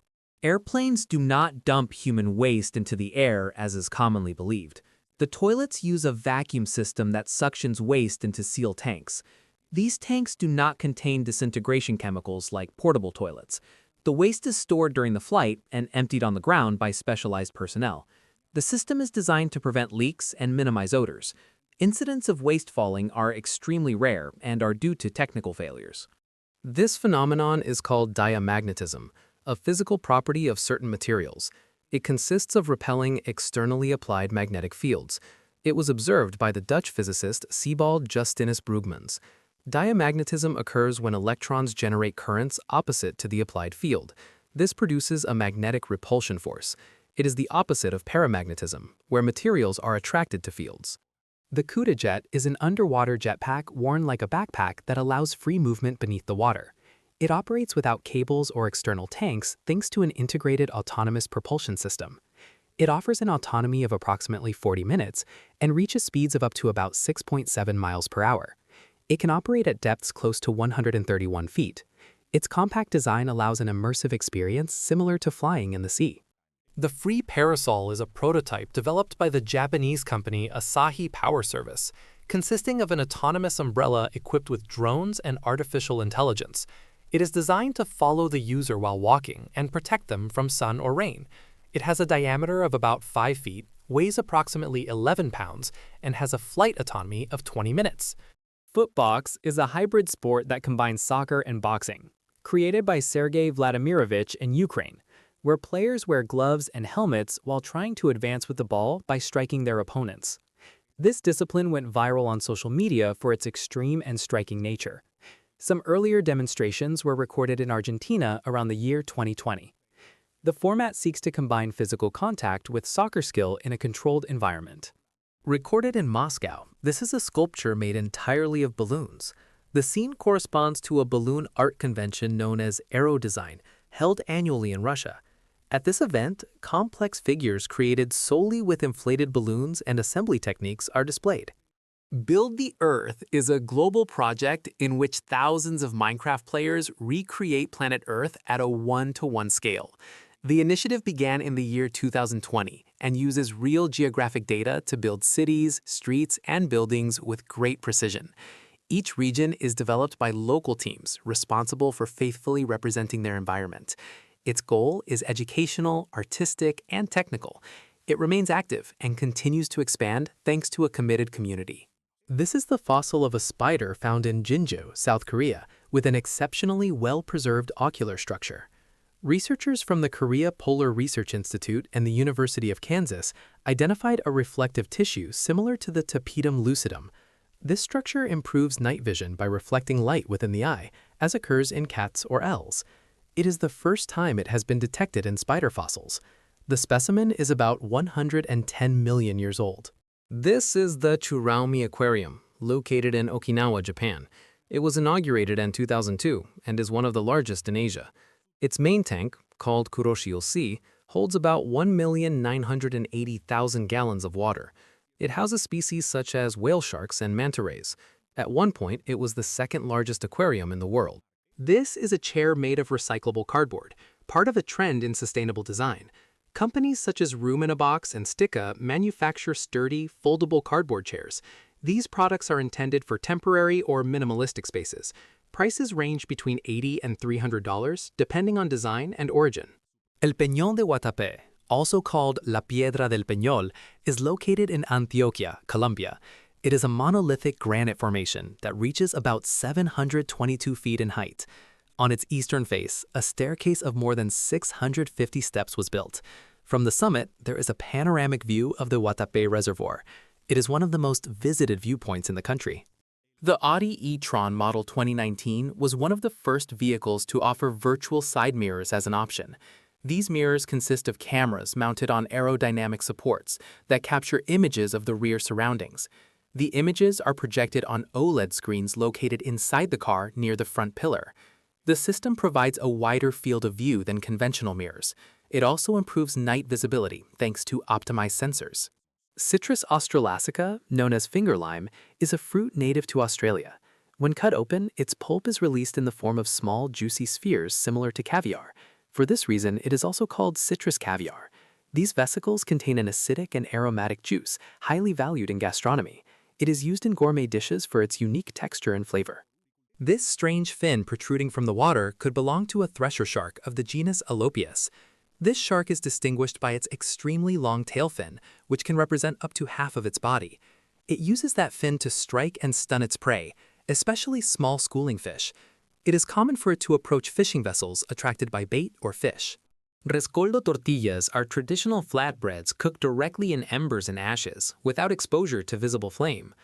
Airplanes do not dump human waste into the air as is commonly believed. The toilets use a vacuum system that suctions waste into sealed tanks. These tanks do not contain disintegration chemicals like portable toilets. The waste is stored during the flight and emptied on the ground by specialized personnel. The system is designed to prevent leaks and minimize odors. Incidents of waste falling are extremely rare and are due to technical failures. This phenomenon is called diamagnetism, a physical property of certain materials. It consists of repelling externally applied magnetic fields. It was observed by the Dutch physicist Sebald Justinus Brugmans. Diamagnetism occurs when electrons generate currents opposite to the applied field. This produces a magnetic repulsion force. It is the opposite of paramagnetism, where materials are attracted to fields. The Cuda jet is an underwater jetpack worn like a backpack that allows free movement beneath the water. It operates without cables or external tanks thanks to an integrated autonomous propulsion system. It offers an autonomy of approximately 40 minutes and reaches speeds of up to about 6.7 miles per hour. It can operate at depths close to 131 feet. Its compact design allows an immersive experience similar to flying in the sea. The Free Parasol is a prototype developed by the Japanese company Asahi Power Service, consisting of an autonomous umbrella equipped with drones and artificial intelligence. It is designed to follow the user while walking and protect them from sun or rain. It has a diameter of about 5 feet, weighs approximately 11 pounds, and has a flight autonomy of 20 minutes. Footbox is a hybrid sport that combines soccer and boxing, created by Sergei Vladimirovich in Ukraine, where players wear gloves and helmets while trying to advance with the ball by striking their opponents. This discipline went viral on social media for its extreme and striking nature. Some earlier demonstrations were recorded in Argentina around the year 2020. The format seeks to combine physical contact with soccer skill in a controlled environment. Recorded in Moscow, this is a sculpture made entirely of balloons. The scene corresponds to a balloon art convention known as Aero Design, held annually in Russia. At this event, complex figures created solely with inflated balloons and assembly techniques are displayed. Build the Earth is a global project in which thousands of Minecraft players recreate planet Earth at a 1-to-1 scale. The initiative began in the year 2020 and uses real geographic data to build cities, streets, and buildings with great precision. Each region is developed by local teams responsible for faithfully representing their environment. Its goal is educational, artistic, and technical. It remains active and continues to expand thanks to a committed community. This is the fossil of a spider found in Jinju, South Korea, with an exceptionally well-preserved ocular structure. Researchers from the Korea Polar Research Institute and the University of Kansas identified a reflective tissue similar to the tapetum lucidum. This structure improves night vision by reflecting light within the eye, as occurs in cats or owls. It is the first time it has been detected in spider fossils. The specimen is about 110 million years old. This is the Churaumi Aquarium, located in Okinawa, Japan. It was inaugurated in 2002 and is one of the largest in Asia. Its main tank, called Kuroshio-C, holds about 1,980,000 gallons of water. It houses species such as whale sharks and manta rays. At one point, it was the second largest aquarium in the world. This is a chair made of recyclable cardboard, part of a trend in sustainable design. Companies such as Room in a Box and Stika manufacture sturdy, foldable cardboard chairs. These products are intended for temporary or minimalistic spaces. Prices range between $80 and $300, depending on design and origin. El Peñón de Guatapé, also called La Piedra del Peñol, is located in Antioquia, Colombia. It is a monolithic granite formation that reaches about 722 feet in height. On its eastern face, a staircase of more than 650 steps was built. From the summit, there is a panoramic view of the Guatapé Reservoir. It is one of the most visited viewpoints in the country. The Audi e-tron Model 2019 was one of the first vehicles to offer virtual side mirrors as an option. These mirrors consist of cameras mounted on aerodynamic supports that capture images of the rear surroundings. The images are projected on OLED screens located inside the car near the front pillar. The system provides a wider field of view than conventional mirrors. It also improves night visibility thanks to optimized sensors. Citrus australasica, known as finger lime, is a fruit native to Australia. When cut open, its pulp is released in the form of small, juicy spheres similar to caviar. For this reason, it is also called citrus caviar. These vesicles contain an acidic and aromatic juice, highly valued in gastronomy. It is used in gourmet dishes for its unique texture and flavor. This strange fin protruding from the water could belong to a thresher shark of the genus Alopius. This shark is distinguished by its extremely long tail fin, which can represent up to half of its body. It uses that fin to strike and stun its prey, especially small schooling fish. It is common for it to approach fishing vessels attracted by bait or fish. Rescoldo tortillas are traditional flatbreads cooked directly in embers and ashes, without exposure to visible flame.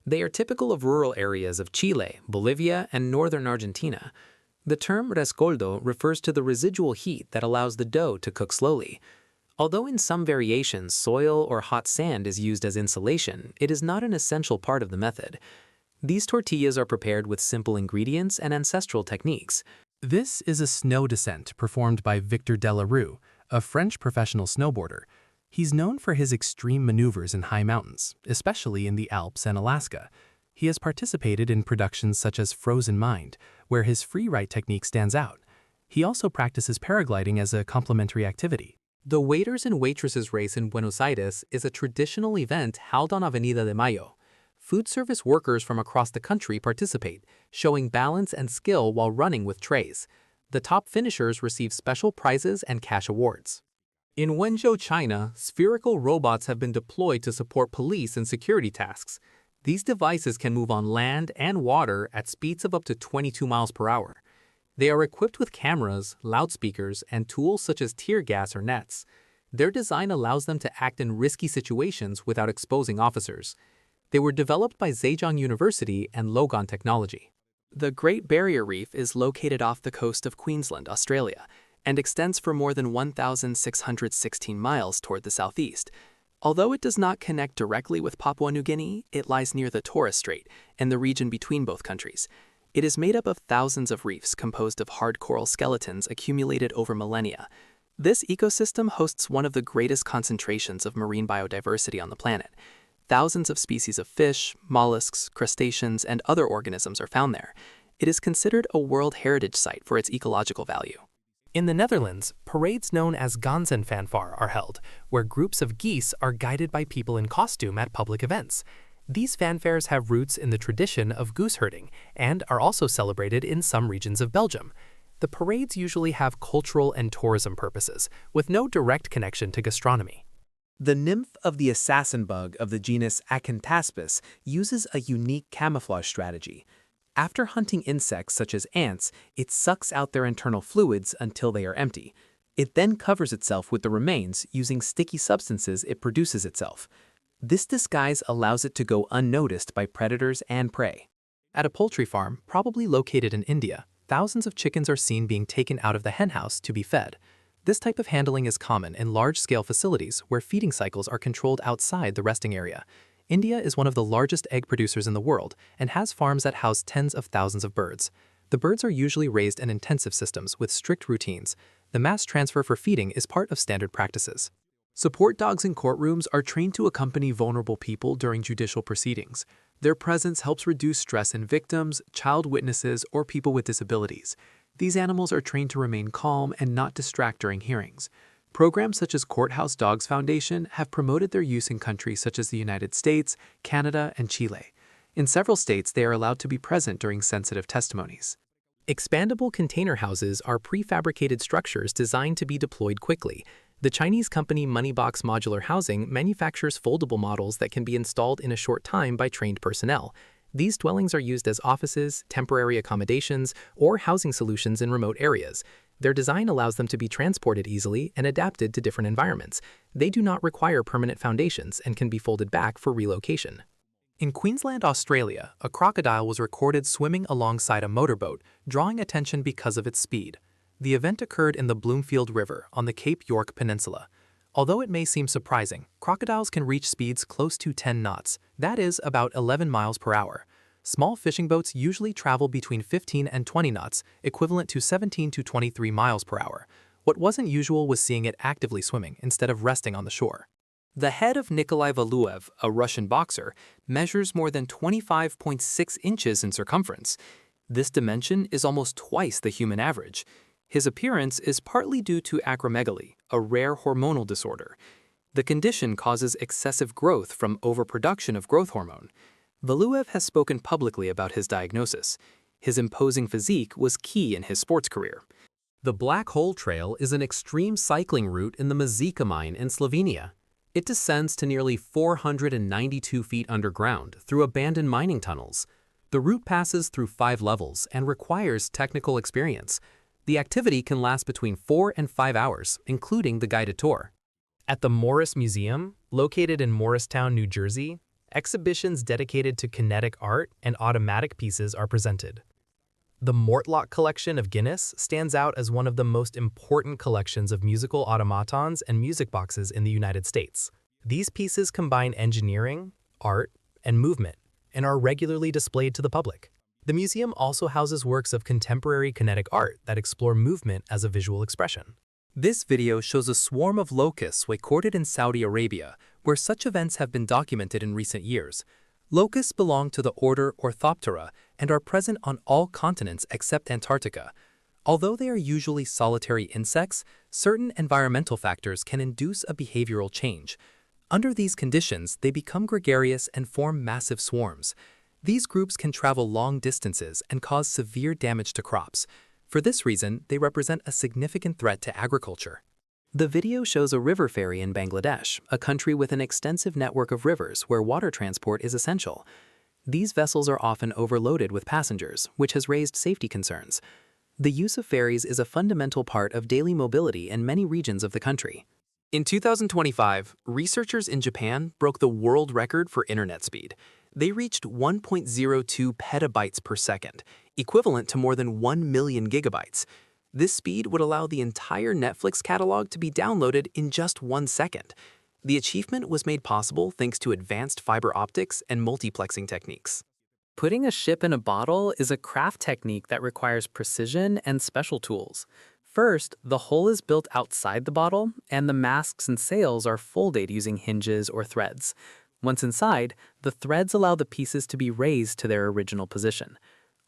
They are typical of rural areas of Chile, Bolivia, and northern Argentina. The term rescoldo refers to the residual heat that allows the dough to cook slowly. Although in some variations soil or hot sand is used as insulation, it is not an essential part of the method. These tortillas are prepared with simple ingredients and ancestral techniques. This is a snow descent performed by Victor Delarue, a French professional snowboarder. He's known for his extreme maneuvers in high mountains, especially in the Alps and Alaska. He has participated in productions such as Frozen Mind, where his freeride technique stands out. He also practices paragliding as a complementary activity. The Waiters and Waitresses Race in Buenos Aires is a traditional event held on Avenida de Mayo. Food service workers from across the country participate, showing balance and skill while running with trays. The top finishers receive special prizes and cash awards. In Wenzhou, China, spherical robots have been deployed to support police and security tasks. These devices can move on land and water at speeds of up to 22 miles per hour. They are equipped with cameras, loudspeakers, and tools such as tear gas or nets. Their design allows them to act in risky situations without exposing officers. They were developed by Zhejiang University and Logon Technology. The Great Barrier Reef is located off the coast of Queensland, Australia, and extends for more than 1,616 miles toward the southeast. Although it does not connect directly with Papua New Guinea, it lies near the Torres Strait and the region between both countries. It is made up of thousands of reefs composed of hard coral skeletons accumulated over millennia. This ecosystem hosts one of the greatest concentrations of marine biodiversity on the planet. Thousands of species of fish, mollusks, crustaceans, and other organisms are found there. It is considered a World Heritage Site for its ecological value. In the Netherlands, parades known as Ganzenfanfare are held, where groups of geese are guided by people in costume at public events. These fanfares have roots in the tradition of goose herding and are also celebrated in some regions of Belgium. The parades usually have cultural and tourism purposes, with no direct connection to gastronomy. The nymph of the assassin bug of the genus Acanthaspis uses a unique camouflage strategy. After hunting insects such as ants, it sucks out their internal fluids until they are empty. It then covers itself with the remains using sticky substances it produces itself. This disguise allows it to go unnoticed by predators and prey. At a poultry farm, probably located in India, thousands of chickens are seen being taken out of the henhouse to be fed. This type of handling is common in large-scale facilities where feeding cycles are controlled outside the resting area. India is one of the largest egg producers in the world and has farms that house tens of thousands of birds. The birds are usually raised in intensive systems with strict routines. The mass transfer for feeding is part of standard practices. Support dogs in courtrooms are trained to accompany vulnerable people during judicial proceedings. Their presence helps reduce stress in victims, child witnesses, or people with disabilities. These animals are trained to remain calm and not distract during hearings. Programs such as Courthouse Dogs Foundation have promoted their use in countries such as the United States, Canada, and Chile. In several states, they are allowed to be present during sensitive testimonies. Expandable container houses are prefabricated structures designed to be deployed quickly. The Chinese company Moneybox Modular Housing manufactures foldable models that can be installed in a short time by trained personnel. These dwellings are used as offices, temporary accommodations, or housing solutions in remote areas. Their design allows them to be transported easily and adapted to different environments. They do not require permanent foundations and can be folded back for relocation. In Queensland, Australia, a crocodile was recorded swimming alongside a motorboat, drawing attention because of its speed. The event occurred in the Bloomfield River on the Cape York Peninsula. Although it may seem surprising, crocodiles can reach speeds close to 10 knots, that is, about 11 miles per hour. Small fishing boats usually travel between 15 and 20 knots, equivalent to 17 to 23 miles per hour. What wasn't usual was seeing it actively swimming instead of resting on the shore. The head of Nikolai Valuev, a Russian boxer, measures more than 25.6 inches in circumference. This dimension is almost twice the human average. His appearance is partly due to acromegaly, a rare hormonal disorder. The condition causes excessive growth from overproduction of growth hormone. Valuev has spoken publicly about his diagnosis. His imposing physique was key in his sports career. The Black Hole Trail is an extreme cycling route in the Mazika mine in Slovenia. It descends to nearly 492 feet underground through abandoned mining tunnels. The route passes through 5 levels and requires technical experience. The activity can last between 4 and 5 hours, including the guided tour. At the Morris Museum, located in Morristown, New Jersey, exhibitions dedicated to kinetic art and automatic pieces are presented. The Mortlock collection of Guinness stands out as one of the most important collections of musical automatons and music boxes in the United States. These pieces combine engineering, art, and movement, and are regularly displayed to the public. The museum also houses works of contemporary kinetic art that explore movement as a visual expression. This video shows a swarm of locusts recorded in Saudi Arabia, where such events have been documented in recent years. Locusts belong to the order Orthoptera and are present on all continents except Antarctica. Although they are usually solitary insects, certain environmental factors can induce a behavioral change. Under these conditions, they become gregarious and form massive swarms. These groups can travel long distances and cause severe damage to crops. For this reason, they represent a significant threat to agriculture. The video shows a river ferry in Bangladesh, a country with an extensive network of rivers where water transport is essential. These vessels are often overloaded with passengers, which has raised safety concerns. The use of ferries is a fundamental part of daily mobility in many regions of the country. In 2025, researchers in Japan broke the world record for internet speed. They reached 1.02 petabytes per second, equivalent to more than 1 million gigabytes. This speed would allow the entire Netflix catalog to be downloaded in just 1 second. The achievement was made possible thanks to advanced fiber optics and multiplexing techniques. Putting a ship in a bottle is a craft technique that requires precision and special tools. First, the hull is built outside the bottle, and the masts and sails are folded using hinges or threads. Once inside, the threads allow the pieces to be raised to their original position.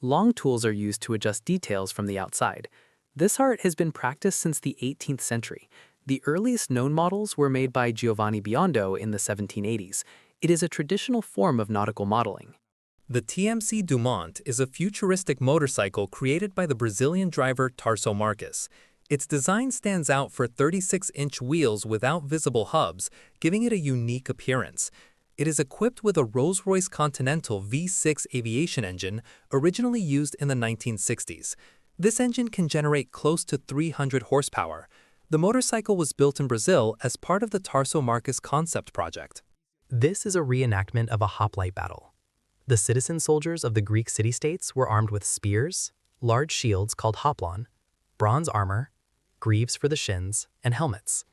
Long tools are used to adjust details from the outside. This art has been practiced since the 18th century. The earliest known models were made by Giovanni Biondo in the 1780s. It is a traditional form of nautical modeling. The TMC Dumont is a futuristic motorcycle created by the Brazilian driver Tarso Marques. Its design stands out for 36-inch wheels without visible hubs, giving it a unique appearance. It is equipped with a Rolls-Royce Continental V6 aviation engine originally used in the 1960s. This engine can generate close to 300 horsepower. The motorcycle was built in Brazil as part of the Tarso Marques concept project. This is a reenactment of a hoplite battle. The citizen soldiers of the Greek city-states were armed with spears, large shields called hoplon, bronze armor, greaves for the shins, and helmets.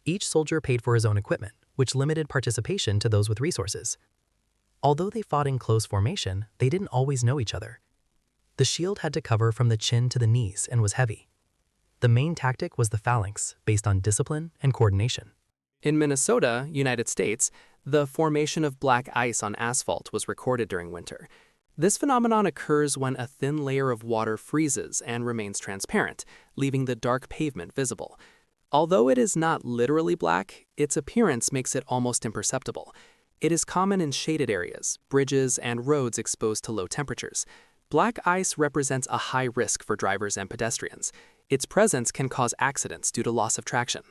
Each soldier paid for his own equipment, which limited participation to those with resources. Although they fought in close formation, they didn't always know each other. The shield had to cover from the chin to the knees and was heavy. The main tactic was the phalanx, based on discipline and coordination. In Minnesota, United States, the formation of black ice on asphalt was recorded during winter. This phenomenon occurs when a thin layer of water freezes and remains transparent, leaving the dark pavement visible. Although it is not literally black, its appearance makes it almost imperceptible. It is common in shaded areas, bridges, and roads exposed to low temperatures. Black ice represents a high risk for drivers and pedestrians. Its presence can cause accidents due to loss of traction.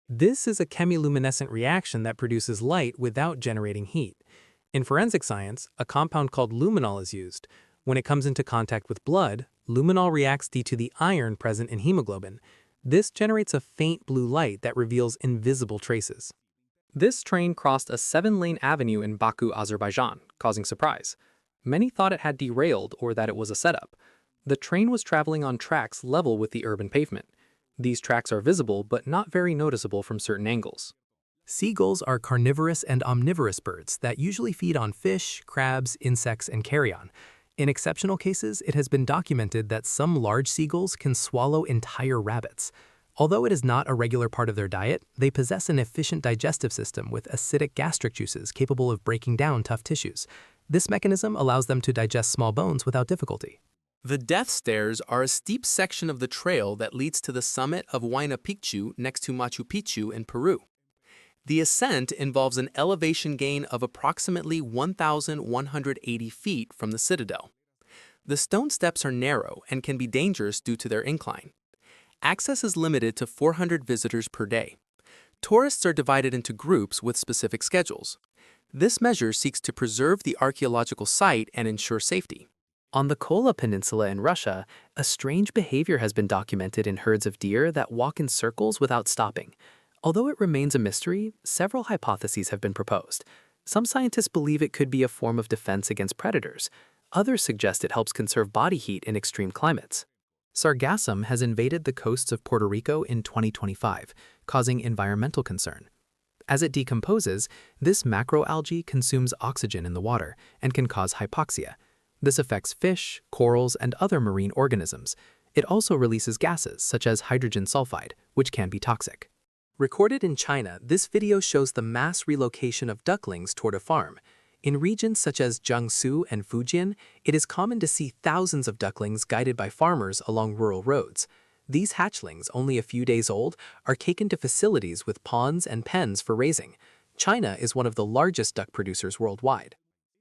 This is a chemiluminescent reaction that produces light without generating heat. In forensic science, a compound called luminol is used. When it comes into contact with blood, luminol reacts due to the iron present in hemoglobin. This generates a faint blue light that reveals invisible traces. This train crossed a 7-lane avenue in Baku, Azerbaijan, causing surprise. Many thought it had derailed or that it was a setup. The train was traveling on tracks level with the urban pavement. These tracks are visible but not very noticeable from certain angles. Seagulls are carnivorous and omnivorous birds that usually feed on fish, crabs, insects, and carrion. In exceptional cases, it has been documented that some large seagulls can swallow entire rabbits. Although it is not a regular part of their diet, they possess an efficient digestive system with acidic gastric juices capable of breaking down tough tissues. This mechanism allows them to digest small bones without difficulty. The Death Stairs are a steep section of the trail that leads to the summit of Huayna Picchu next to Machu Picchu in Peru. The ascent involves an elevation gain of approximately 1,180 feet from the citadel. The stone steps are narrow and can be dangerous due to their incline. Access is limited to 400 visitors per day. Tourists are divided into groups with specific schedules. This measure seeks to preserve the archaeological site and ensure safety. On the Kola Peninsula in Russia, a strange behavior has been documented in herds of deer that walk in circles without stopping. Although it remains a mystery, several hypotheses have been proposed. Some scientists believe it could be a form of defense against predators. Others suggest it helps conserve body heat in extreme climates. Sargassum has invaded the coasts of Puerto Rico in 2025, causing environmental concern. As it decomposes, this macroalgae consumes oxygen in the water and can cause hypoxia. This affects fish, corals, and other marine organisms. It also releases gases such as hydrogen sulfide, which can be toxic. Recorded in China, this video shows the mass relocation of ducklings toward a farm. In regions such as Jiangsu and Fujian, it is common to see thousands of ducklings guided by farmers along rural roads. These hatchlings, only a few days old, are taken to facilities with ponds and pens for raising. China is one of the largest duck producers worldwide.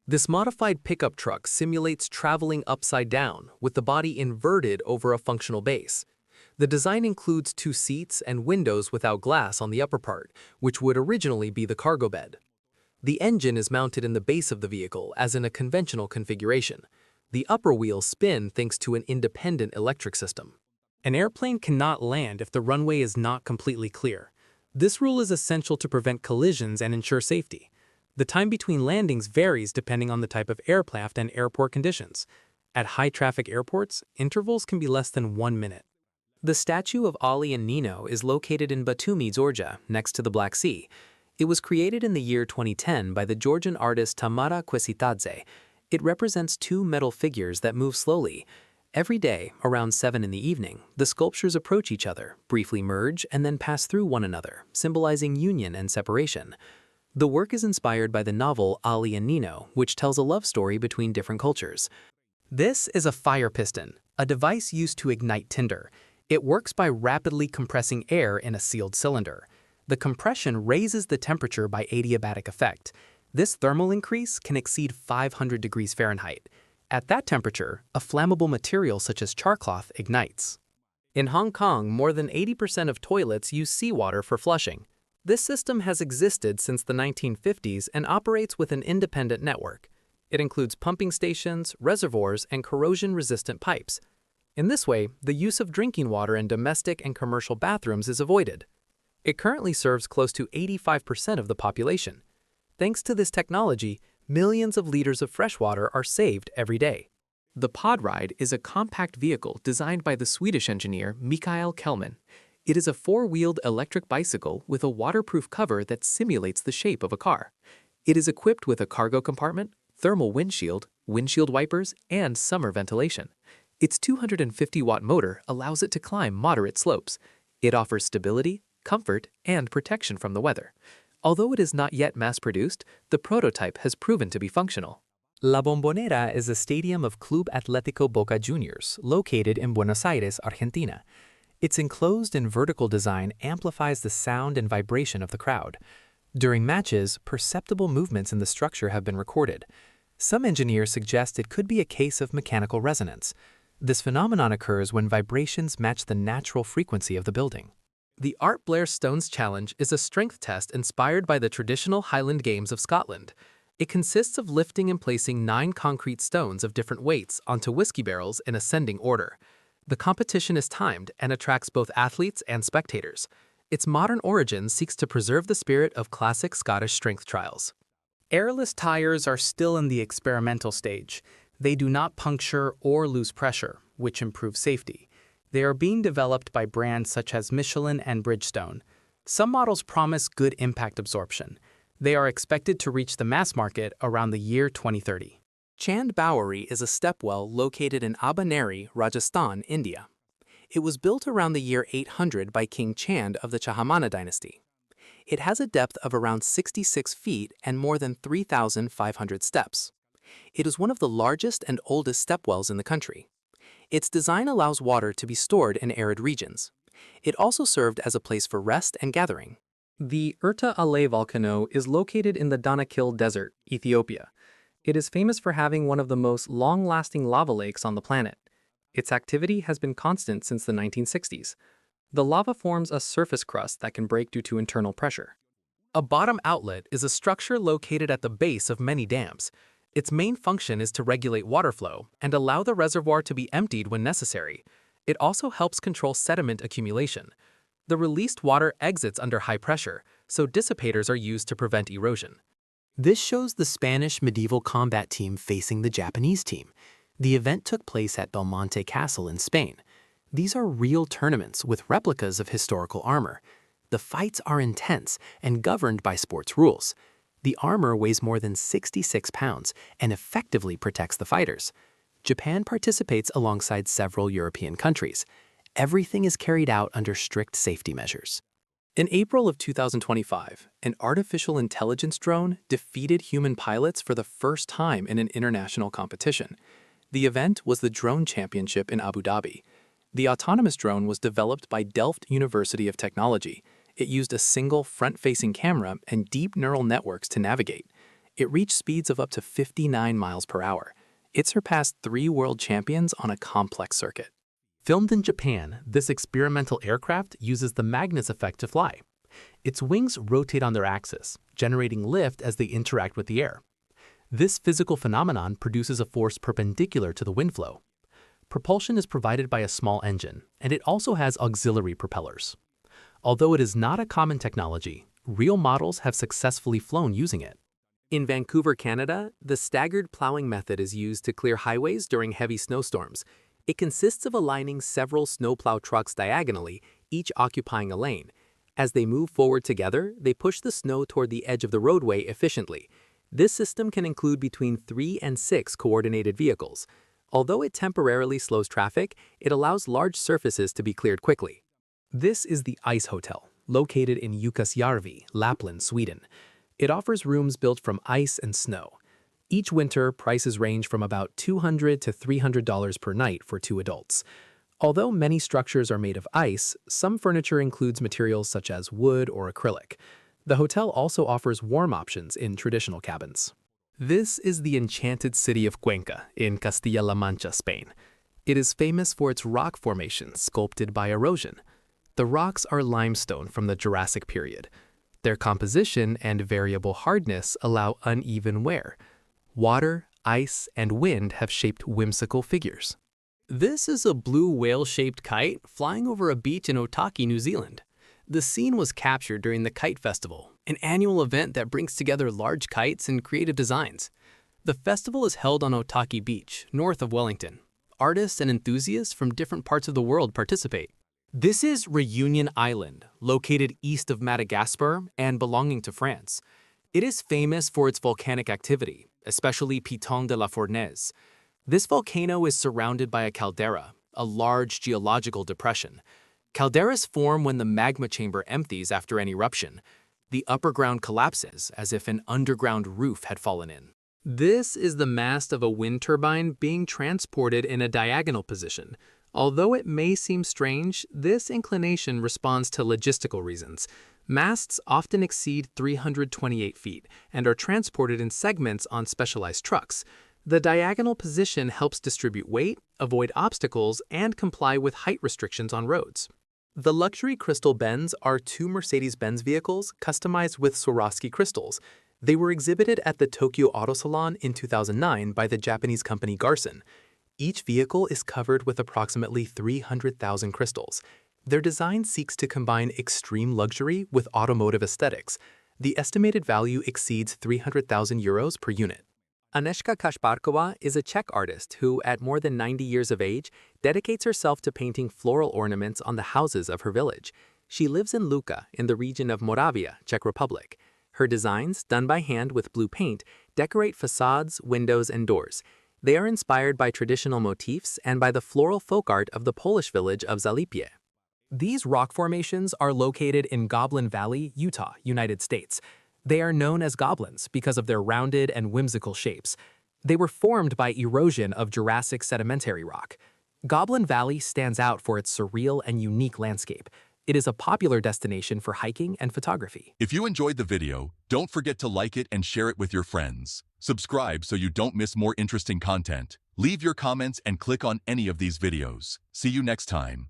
This modified pickup truck simulates traveling upside down, with the body inverted over a functional base. The design includes 2 seats and windows without glass on the upper part, which would originally be the cargo bed. The engine is mounted in the base of the vehicle as in a conventional configuration. The upper wheels spin thanks to an independent electric system. An airplane cannot land if the runway is not completely clear. This rule is essential to prevent collisions and ensure safety. The time between landings varies depending on the type of aircraft and airport conditions. At high-traffic airports, intervals can be less than 1 minute. The statue of Ali and Nino is located in Batumi, Georgia, next to the Black Sea. It was created in the year 2010 by the Georgian artist Tamara Kwesitadze. It represents 2 metal figures that move slowly. Every day, around 7 in the evening, the sculptures approach each other, briefly merge, and then pass through one another, symbolizing union and separation. The work is inspired by the novel Ali and Nino, which tells a love story between different cultures. This is a fire piston, a device used to ignite tinder. It works by rapidly compressing air in a sealed cylinder. The compression raises the temperature by adiabatic effect. This thermal increase can exceed 500 degrees Fahrenheit. At that temperature, a flammable material such as charcloth ignites. In Hong Kong, more than 80% of toilets use seawater for flushing. This system has existed since the 1950s and operates with an independent network. It includes pumping stations, reservoirs, and corrosion-resistant pipes. In this way, the use of drinking water in domestic and commercial bathrooms is avoided. It currently serves close to 85% of the population. Thanks to this technology, millions of liters of fresh water are saved every day. The Podride is a compact vehicle designed by the Swedish engineer Mikael Kellman. It is a 4-wheeled electric bicycle with a waterproof cover that simulates the shape of a car. It is equipped with a cargo compartment, thermal windshield, windshield wipers, and summer ventilation. Its 250-watt motor allows it to climb moderate slopes. It offers stability, comfort, and protection from the weather. Although it is not yet mass-produced, the prototype has proven to be functional. La Bombonera is a stadium of Club Atlético Boca Juniors, located in Buenos Aires, Argentina. Its enclosed and vertical design amplifies the sound and vibration of the crowd. During matches, perceptible movements in the structure have been recorded. Some engineers suggest it could be a case of mechanical resonance. This phenomenon occurs when vibrations match the natural frequency of the building. The Art Blair Stones Challenge is a strength test inspired by the traditional Highland Games of Scotland. It consists of lifting and placing 9 concrete stones of different weights onto whiskey barrels in ascending order. The competition is timed and attracts both athletes and spectators. Its modern origin seeks to preserve the spirit of classic Scottish strength trials. Airless tires are still in the experimental stage. They do not puncture or lose pressure, which improves safety. They are being developed by brands such as Michelin and Bridgestone. Some models promise good impact absorption. They are expected to reach the mass market around the year 2030. Chand Bowery is a stepwell located in Abaneri, Rajasthan, India. It was built around the year 800 by King Chand of the Chahamana dynasty. It has a depth of around 66 feet and more than 3,500 steps. It is one of the largest and oldest stepwells in the country. Its design allows water to be stored in arid regions. It also served as a place for rest and gathering. The Erta Ale volcano is located in the Danakil Desert, Ethiopia. It is famous for having one of the most long-lasting lava lakes on the planet. Its activity has been constant since the 1960s. The lava forms a surface crust that can break due to internal pressure. A bottom outlet is a structure located at the base of many dams. Its main function is to regulate water flow and allow the reservoir to be emptied when necessary. It also helps control sediment accumulation. The released water exits under high pressure, so dissipators are used to prevent erosion. This shows the Spanish medieval combat team facing the Japanese team. The event took place at Belmonte Castle in Spain. These are real tournaments with replicas of historical armor. The fights are intense and governed by sports rules. The armor weighs more than 66 pounds and effectively protects the fighters. Japan participates alongside several European countries. Everything is carried out under strict safety measures. In April of 2025, an artificial intelligence drone defeated human pilots for the first time in an international competition. The event was the Drone Championship in Abu Dhabi. The autonomous drone was developed by Delft University of Technology. It used a single front-facing camera and deep neural networks to navigate. It reached speeds of up to 59 miles per hour. It surpassed 3 world champions on a complex circuit. Filmed in Japan, this experimental aircraft uses the Magnus effect to fly. Its wings rotate on their axis, generating lift as they interact with the air. This physical phenomenon produces a force perpendicular to the wind flow. Propulsion is provided by a small engine, and it also has auxiliary propellers. Although it is not a common technology, real models have successfully flown using it. In Vancouver, Canada, the staggered plowing method is used to clear highways during heavy snowstorms. It consists of aligning several snowplow trucks diagonally, each occupying a lane. As they move forward together, they push the snow toward the edge of the roadway efficiently. This system can include between 3 and 6 coordinated vehicles. Although it temporarily slows traffic, it allows large surfaces to be cleared quickly. This is the Ice Hotel, located in Jukkasjärvi, Lapland, Sweden. It offers rooms built from ice and snow. Each winter, prices range from about $200 to $300 per night for 2 adults. Although many structures are made of ice, some furniture includes materials such as wood or acrylic. The hotel also offers warm options in traditional cabins. This is the enchanted city of Cuenca in Castilla-La Mancha, Spain. It is famous for its rock formations sculpted by erosion. The rocks are limestone from the Jurassic period. Their composition and variable hardness allow uneven wear. Water, ice, and wind have shaped whimsical figures. This is a blue whale-shaped kite flying over a beach in Otaki, New Zealand. The scene was captured during the Kite Festival, an annual event that brings together large kites and creative designs. The festival is held on Otaki Beach, north of Wellington. Artists and enthusiasts from different parts of the world participate. This is Reunion Island, located east of Madagascar and belonging to France. It is famous for its volcanic activity, especially Piton de la Fournaise. This volcano is surrounded by a caldera, a large geological depression. Calderas form when the magma chamber empties after an eruption. The upper ground collapses as if an underground roof had fallen in. This is the mast of a wind turbine being transported in a diagonal position. Although it may seem strange, this inclination responds to logistical reasons. Masts often exceed 328 feet and are transported in segments on specialized trucks. The diagonal position helps distribute weight, avoid obstacles, and comply with height restrictions on roads. The luxury crystal Benz are 2 Mercedes-Benz vehicles customized with Swarovski crystals. They were exhibited at the Tokyo Auto Salon in 2009 by the Japanese company Garson. Each vehicle is covered with approximately 300,000 crystals. Their design seeks to combine extreme luxury with automotive aesthetics. The estimated value exceeds 300,000 euros per unit. Agnieszka Kaszparkowa is a Czech artist who, at more than 90 years of age, dedicates herself to painting floral ornaments on the houses of her village. She lives in Luka, in the region of Moravia, Czech Republic. Her designs, done by hand with blue paint, decorate facades, windows, and doors. They are inspired by traditional motifs and by the floral folk art of the Polish village of Zalipie. These rock formations are located in Goblin Valley, Utah, United States. They are known as goblins because of their rounded and whimsical shapes. They were formed by erosion of Jurassic sedimentary rock. Goblin Valley stands out for its surreal and unique landscape. It is a popular destination for hiking and photography. If you enjoyed the video, don't forget to like it and share it with your friends. Subscribe so you don't miss more interesting content. Leave your comments and click on any of these videos. See you next time.